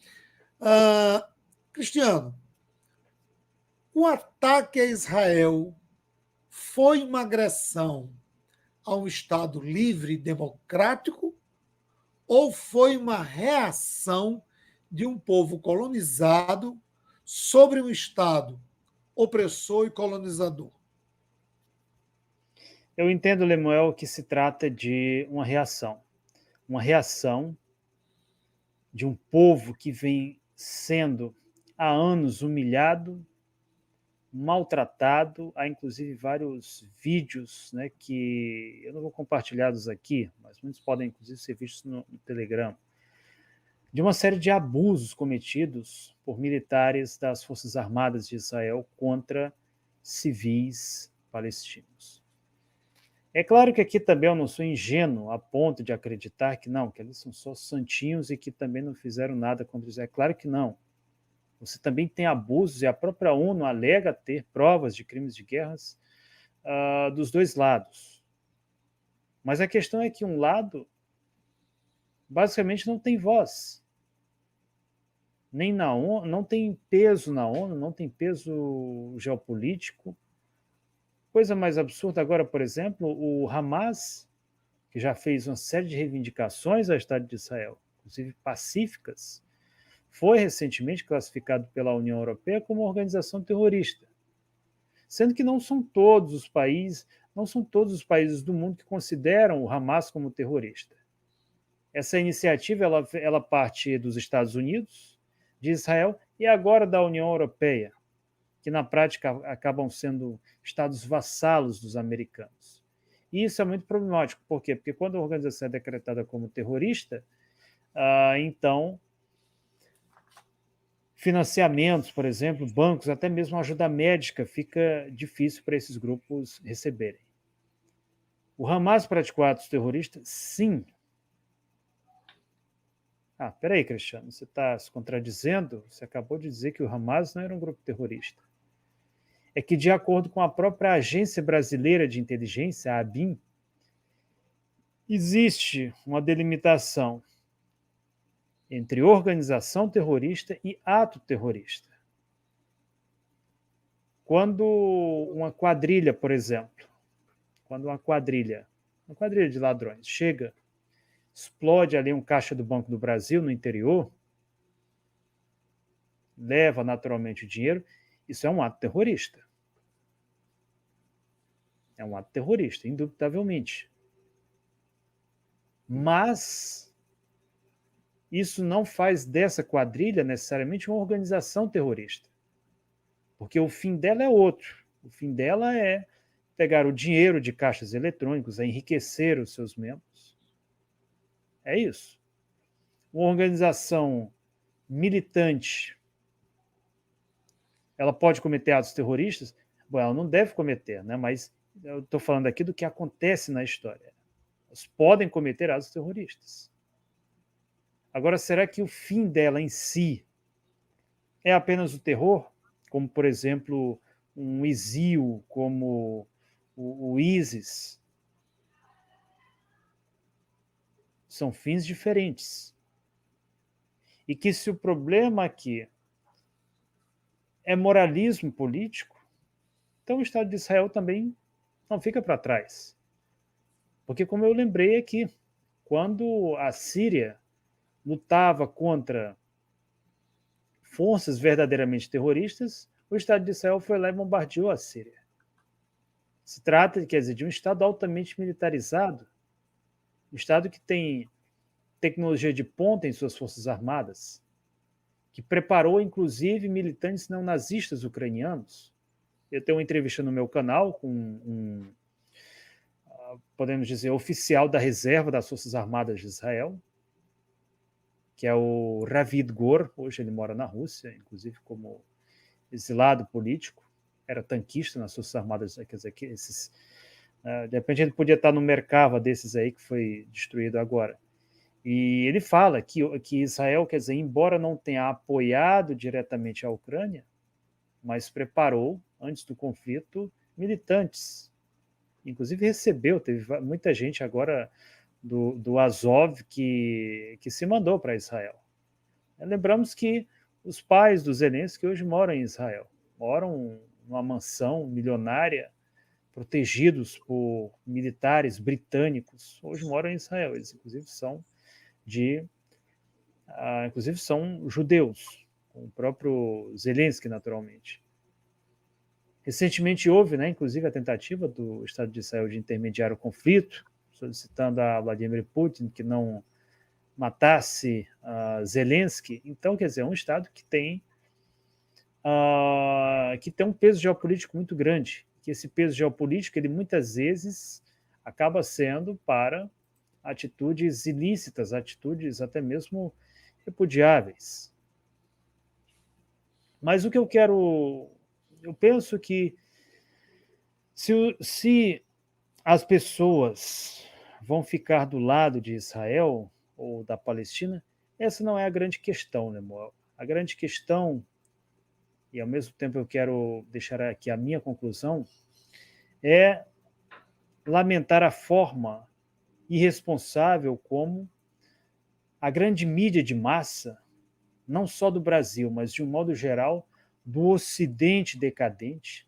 Cristiano, o ataque a Israel foi uma agressão a um Estado livre e democrático ou foi uma reação de um povo colonizado sobre um Estado opressor e colonizador? Eu entendo, Lemuel, que se trata de uma reação de um povo que vem sendo há anos humilhado, maltratado. Há inclusive vários vídeos, né, que eu não vou compartilhá-los aqui, mas muitos podem inclusive ser vistos no Telegram, de uma série de abusos cometidos por militares das Forças Armadas de Israel contra civis palestinos. É claro que aqui também eu não sou ingênuo a ponto de acreditar que não, que eles são só santinhos e que também não fizeram nada contra Israel. É claro que não. Você também tem abusos, e a própria ONU alega ter provas de crimes de guerras dos dois lados. Mas a questão é que um lado basicamente não tem voz. Nem na ONU, não tem peso na ONU, não tem peso geopolítico. Coisa mais absurda agora, por exemplo, o Hamas, que já fez uma série de reivindicações ao Estado de Israel, inclusive pacíficas, foi recentemente classificado pela União Europeia como uma organização terrorista, sendo que não são todos os países do mundo que consideram o Hamas como terrorista. Essa iniciativa ela parte dos Estados Unidos, de Israel e agora da União Europeia, que na prática acabam sendo estados vassalos dos americanos. E isso é muito problemático. Por quê? Porque quando a organização é decretada como terrorista, então financiamentos, por exemplo, bancos, até mesmo ajuda médica, fica difícil para esses grupos receberem. O Hamas praticou atos terroristas? Sim. Peraí, Cristiano, você está se contradizendo? Você acabou de dizer que o Hamas não era um grupo terrorista. É que, de acordo com a própria Agência Brasileira de Inteligência, a ABIN, existe uma delimitação entre organização terrorista e ato terrorista. Quando uma quadrilha, por exemplo, uma quadrilha de ladrões chega, explode ali um caixa do Banco do Brasil no interior, leva naturalmente o dinheiro, isso é um ato terrorista. É um ato terrorista, indubitavelmente. Mas isso não faz dessa quadrilha necessariamente uma organização terrorista. porque o fim dela é outro. O fim dela é pegar o dinheiro de caixas eletrônicos, é enriquecer os seus membros. É isso. Uma organização militante, ela pode cometer atos terroristas? Bom, ela não deve cometer, né? Mas eu estou falando aqui do que acontece na história. Elas podem cometer atos terroristas. Agora, será que o fim dela em si é apenas o terror? Como, por exemplo, um ISIL, como o ISIS? São fins diferentes. E que se o problema aqui é moralismo político, então o Estado de Israel também não fica para trás. Porque, como eu lembrei aqui, quando a Síria lutava contra forças verdadeiramente terroristas, o Estado de Israel foi lá e bombardeou a Síria. Se trata, quer dizer, de um Estado altamente militarizado, um Estado que tem tecnologia de ponta em suas forças armadas, que preparou, inclusive, militantes neonazistas ucranianos. Eu tenho uma entrevista no meu canal com podemos dizer, oficial da reserva das Forças Armadas de Israel, que é o Ravid Gur. Hoje ele mora na Rússia, inclusive como exilado político, era tanquista nas Forças Armadas, quer dizer, que esses, de repente ele podia estar no Merkava desses aí que foi destruído agora. E ele fala que Israel, quer dizer, embora não tenha apoiado diretamente a Ucrânia, mas preparou, antes do conflito, militantes. Inclusive recebeu, teve muita gente agora do Azov que se mandou para Israel. Lembramos que os pais do Zelensky hoje moram em Israel, moram numa mansão milionária, protegidos por militares britânicos, hoje moram em Israel. Eles, inclusive, são judeus, o próprio Zelensky, naturalmente. Recentemente houve, né, inclusive, a tentativa do Estado de Israel de intermediar o conflito, solicitando a Vladimir Putin que não matasse Zelensky. Então, quer dizer, é um Estado que tem um peso geopolítico muito grande, que esse peso geopolítico, ele muitas vezes acaba sendo para atitudes ilícitas, atitudes até mesmo repudiáveis. Mas o que eu penso que se as pessoas vão ficar do lado de Israel ou da Palestina, essa não é a grande questão, né, Moel? A grande questão, e ao mesmo tempo eu quero deixar aqui a minha conclusão, é lamentar a forma irresponsável como a grande mídia de massa, não só do Brasil, mas de um modo geral, do Ocidente decadente,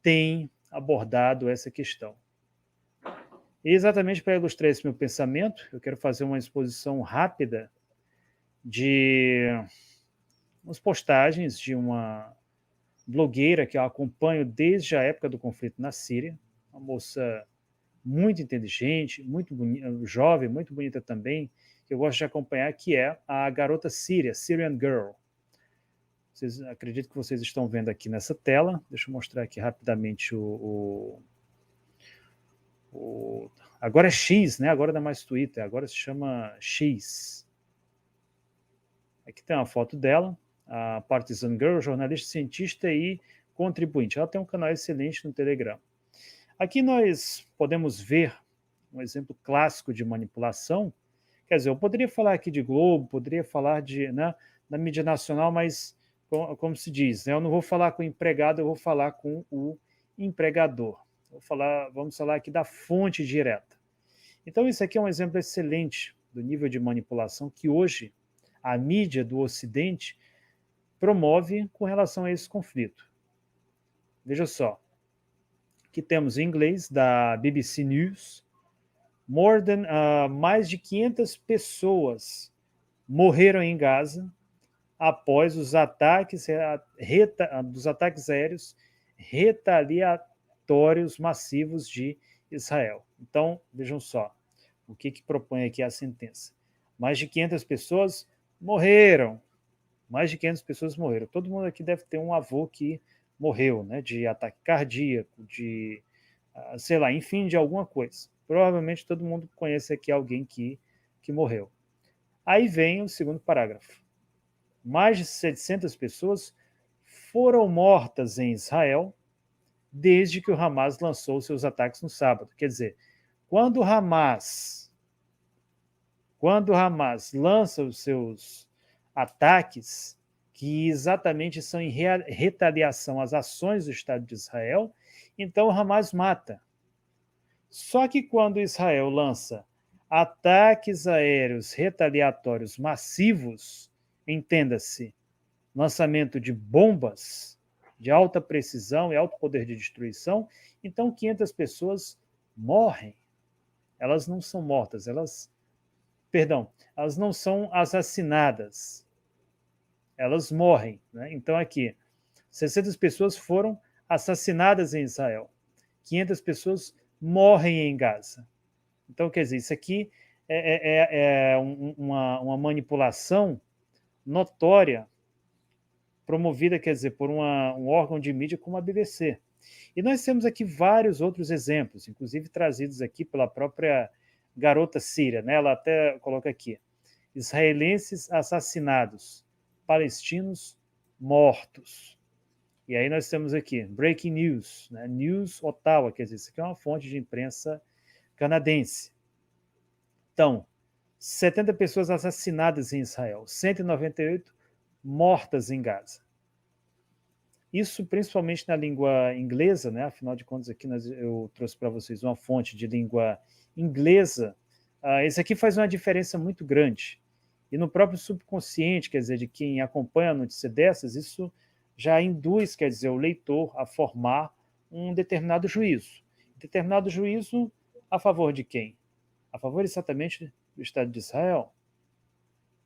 tem abordado essa questão. E exatamente para ilustrar esse meu pensamento, eu quero fazer uma exposição rápida de umas postagens de uma blogueira que eu acompanho desde a época do conflito na Síria, uma moça muito inteligente, muito bonita, jovem, muito bonita também, que eu gosto de acompanhar, que é a garota síria, Syrian Girl. Acredito que vocês estão vendo aqui nessa tela. Deixa eu mostrar aqui rapidamente agora é X, né? Agora não é mais Twitter, agora se chama X. Aqui tem uma foto dela, a Partisan Girl, jornalista, cientista e contribuinte. Ela tem um canal excelente no Telegram. Aqui nós podemos ver um exemplo clássico de manipulação. Quer dizer, eu poderia falar aqui de Globo, poderia falar da mídia nacional, mas, como se diz, né, eu não vou falar com o empregado, eu vou falar com o empregador. Vamos falar aqui da fonte direta. Então, isso aqui é um exemplo excelente do nível de manipulação que hoje a mídia do Ocidente promove com relação a esse conflito. Veja só, aqui temos em inglês da BBC News, mais de 500 pessoas morreram em Gaza após os ataques aéreos retaliatórios massivos de Israel. Então, vejam só, o que propõe aqui a sentença. Mais de 500 pessoas morreram Mais de 500 pessoas morreram. Todo mundo aqui deve ter um avô que morreu, né, de ataque cardíaco, de, sei lá, enfim, de alguma coisa. Provavelmente todo mundo conhece aqui alguém que morreu. Aí vem o segundo parágrafo. Mais de 700 pessoas foram mortas em Israel desde que o Hamas lançou seus ataques no sábado. Quer dizer, quando o Hamas lança os seus ataques, que exatamente são em retaliação às ações do Estado de Israel, então o Hamas mata. Só que quando Israel lança ataques aéreos retaliatórios massivos, entenda-se, lançamento de bombas de alta precisão e alto poder de destruição, então 500 pessoas morrem. Elas não são mortas, elas não são assassinadas. Elas morrem, né? Então aqui, 600 pessoas foram assassinadas em Israel. 500 pessoas morrem em Gaza. Então, quer dizer, isso aqui é uma manipulação notória promovida, quer dizer, por um órgão de mídia como a BBC. E nós temos aqui vários outros exemplos, inclusive trazidos aqui pela própria garota síria, né? Ela até coloca aqui, israelenses assassinados, palestinos mortos. E aí nós temos aqui, breaking news, né? News Ottawa, quer dizer, isso aqui é uma fonte de imprensa canadense. Então, 70 pessoas assassinadas em Israel, 198 mortas em Gaza. Isso principalmente na língua inglesa, né? Afinal de contas, aqui eu trouxe para vocês uma fonte de língua inglesa. Esse aqui faz uma diferença muito grande. E no próprio subconsciente, quer dizer, de quem acompanha a notícia dessas, isso já induz, quer dizer, o leitor a formar um determinado juízo. Determinado juízo a favor de quem? A favor exatamente do Estado de Israel?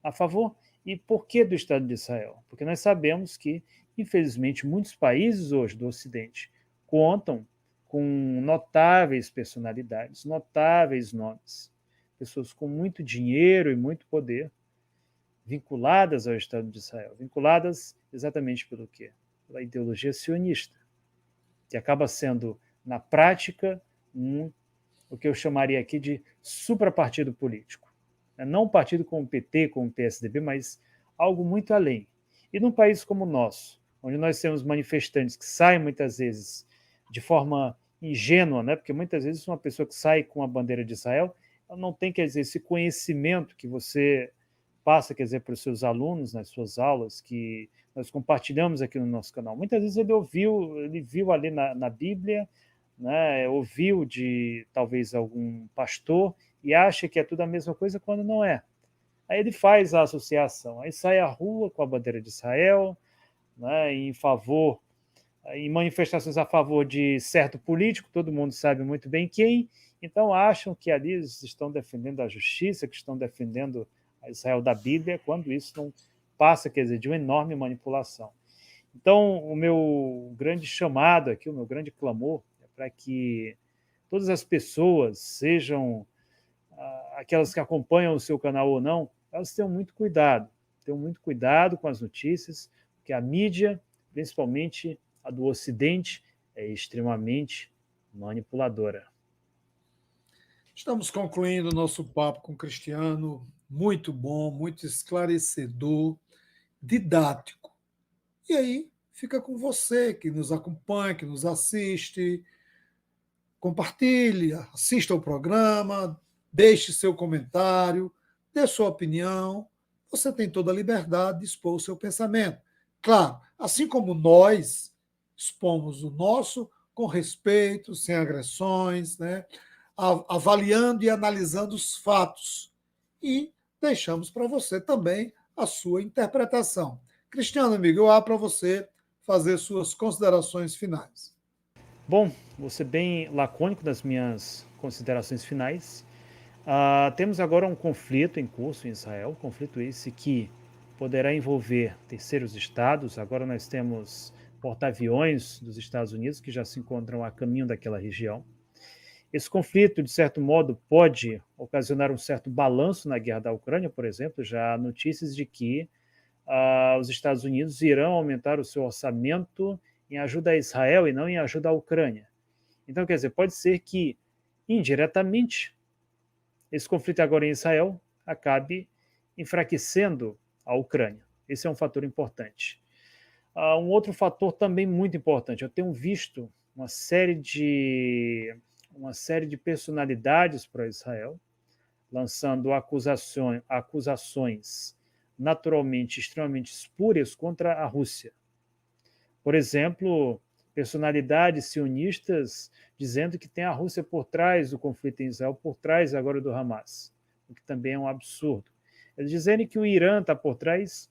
A favor? E por que do Estado de Israel? Porque nós sabemos que, infelizmente, muitos países hoje do Ocidente contam com notáveis personalidades, notáveis nomes, pessoas com muito dinheiro e muito poder, vinculadas ao Estado de Israel, vinculadas exatamente pelo quê? Pela ideologia sionista, que acaba sendo, na prática, o que eu chamaria aqui de suprapartido político. Não um partido como o PT, como o PSDB, mas algo muito além. E num país como o nosso, onde nós temos manifestantes que saem muitas vezes de forma ingênua, né? Porque muitas vezes uma pessoa que sai com a bandeira de Israel, ela não tem, quer dizer, esse conhecimento que você passa, quer dizer, para os seus alunos nas suas aulas, que nós compartilhamos aqui no nosso canal. Muitas vezes ele viu ali na Bíblia, né? Ouviu de talvez algum pastor e acha que é tudo a mesma coisa quando não é. Aí ele faz a associação, aí sai à rua com a bandeira de Israel, né, em manifestações a favor de certo político, todo mundo sabe muito bem quem, então acham que ali eles estão defendendo a justiça, que estão defendendo a Israel da Bíblia, quando isso não passa, quer dizer, de uma enorme manipulação. Então, o meu grande chamado aqui, o meu grande clamor é para que todas as pessoas, sejam aquelas que acompanham o seu canal ou não, elas tenham muito cuidado com as notícias, porque a mídia, principalmente a do Ocidente, é extremamente manipuladora. Estamos concluindo o nosso papo com o Cristiano, muito bom, muito esclarecedor, didático. E aí fica com você que nos acompanha, que nos assiste, compartilhe, assista ao programa, deixe seu comentário, dê sua opinião. Você tem toda a liberdade de expor o seu pensamento. Claro, assim como nós expomos o nosso, com respeito, sem agressões, né? Avaliando e analisando os fatos. E deixamos para você também a sua interpretação. Cristiano, amigo, eu abro para você fazer suas considerações finais. Bom, vou ser bem lacônico nas minhas considerações finais. Temos agora um conflito em curso em Israel, conflito esse que poderá envolver terceiros estados. Agora nós temos porta-aviões dos Estados Unidos que já se encontram a caminho daquela região. Esse conflito, de certo modo, pode ocasionar um certo balanço na guerra da Ucrânia, por exemplo. Já há notícias de que os Estados Unidos irão aumentar o seu orçamento em ajuda a Israel e não em ajuda à Ucrânia. Então, quer dizer, pode ser que, indiretamente, esse conflito agora em Israel acabe enfraquecendo a Ucrânia. Esse é um fator importante. Um outro fator também muito importante, eu tenho visto uma série de personalidades para Israel lançando acusações naturalmente extremamente espúrias contra a Rússia. Por exemplo, personalidades sionistas dizendo que tem a Rússia por trás do conflito em Israel, por trás agora do Hamas, o que também é um absurdo. Eles dizerem que o Irã está por trás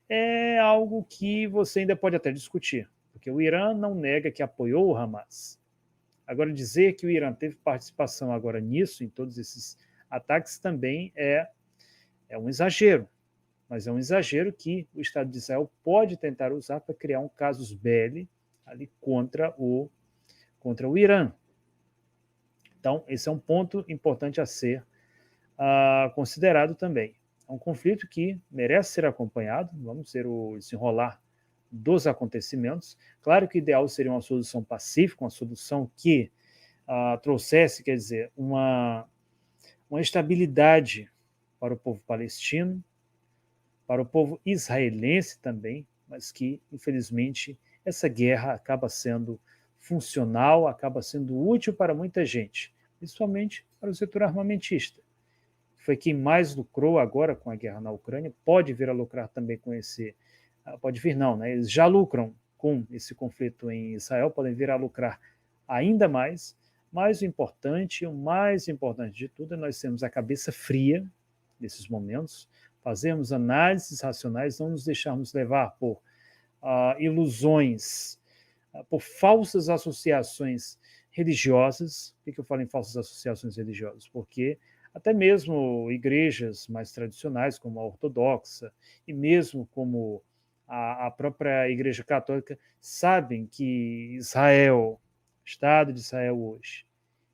é algo que você ainda pode até discutir, porque o Irã não nega que apoiou o Hamas. Agora, dizer que o Irã teve participação agora nisso, em todos esses ataques, também é um exagero. Mas é um exagero que o Estado de Israel pode tentar usar para criar um casus belli ali contra o Irã. Então, esse é um ponto importante a ser considerado também. É um conflito que merece ser acompanhado, vamos ver o desenrolar dos acontecimentos. Claro que o ideal seria uma solução pacífica, uma solução que trouxesse, quer dizer, uma estabilidade para o povo palestino, para o povo israelense também, mas que, infelizmente, essa guerra acaba sendo funcional, acaba sendo útil para muita gente, principalmente para o setor armamentista. Foi quem mais lucrou agora com a guerra na Ucrânia, pode vir a lucrar também com esse... Pode vir não, né? Eles já lucram com esse conflito em Israel, podem vir a lucrar ainda mais, mas o mais importante de tudo é nós termos a cabeça fria nesses momentos, fazermos análises racionais, não nos deixarmos levar por ilusões, por falsas associações religiosas. Por que eu falo em falsas associações religiosas? Porque até mesmo igrejas mais tradicionais, como a ortodoxa, e mesmo como a própria Igreja Católica, sabem que Israel, Estado de Israel hoje,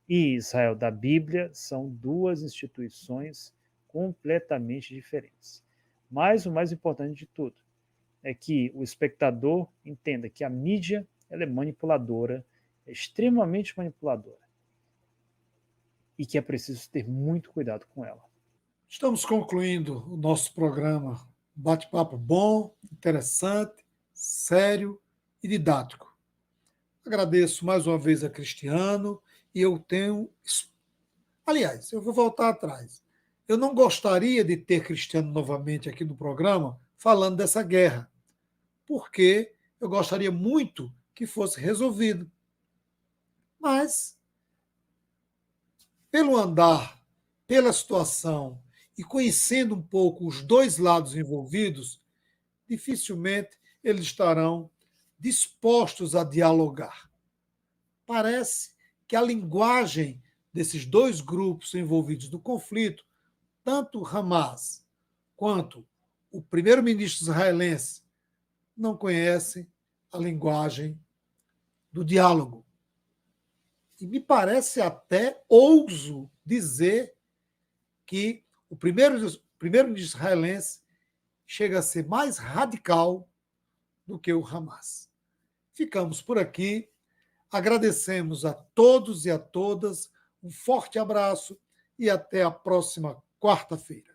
e Israel da Bíblia são duas instituições completamente diferentes. Mas o mais importante de tudo é que o espectador entenda que a mídia ela é manipuladora, é extremamente manipuladora, e que é preciso ter muito cuidado com ela. Estamos concluindo o nosso programa. Bate-papo bom, interessante, sério e didático. Agradeço mais uma vez a Cristiano e eu tenho... Aliás, eu vou voltar atrás. Eu não gostaria de ter Cristiano novamente aqui no programa falando dessa guerra, porque eu gostaria muito que fosse resolvido. Mas, pelo andar, pela situação e conhecendo um pouco os dois lados envolvidos, dificilmente eles estarão dispostos a dialogar. Parece que a linguagem desses dois grupos envolvidos no conflito, tanto Hamas quanto o primeiro-ministro israelense, não conhecem a linguagem do diálogo. E me parece ouso dizer, que o primeiro-ministro israelense chega a ser mais radical do que o Hamas. Ficamos por aqui. Agradecemos a todos e a todas. Um forte abraço e até a próxima quarta-feira.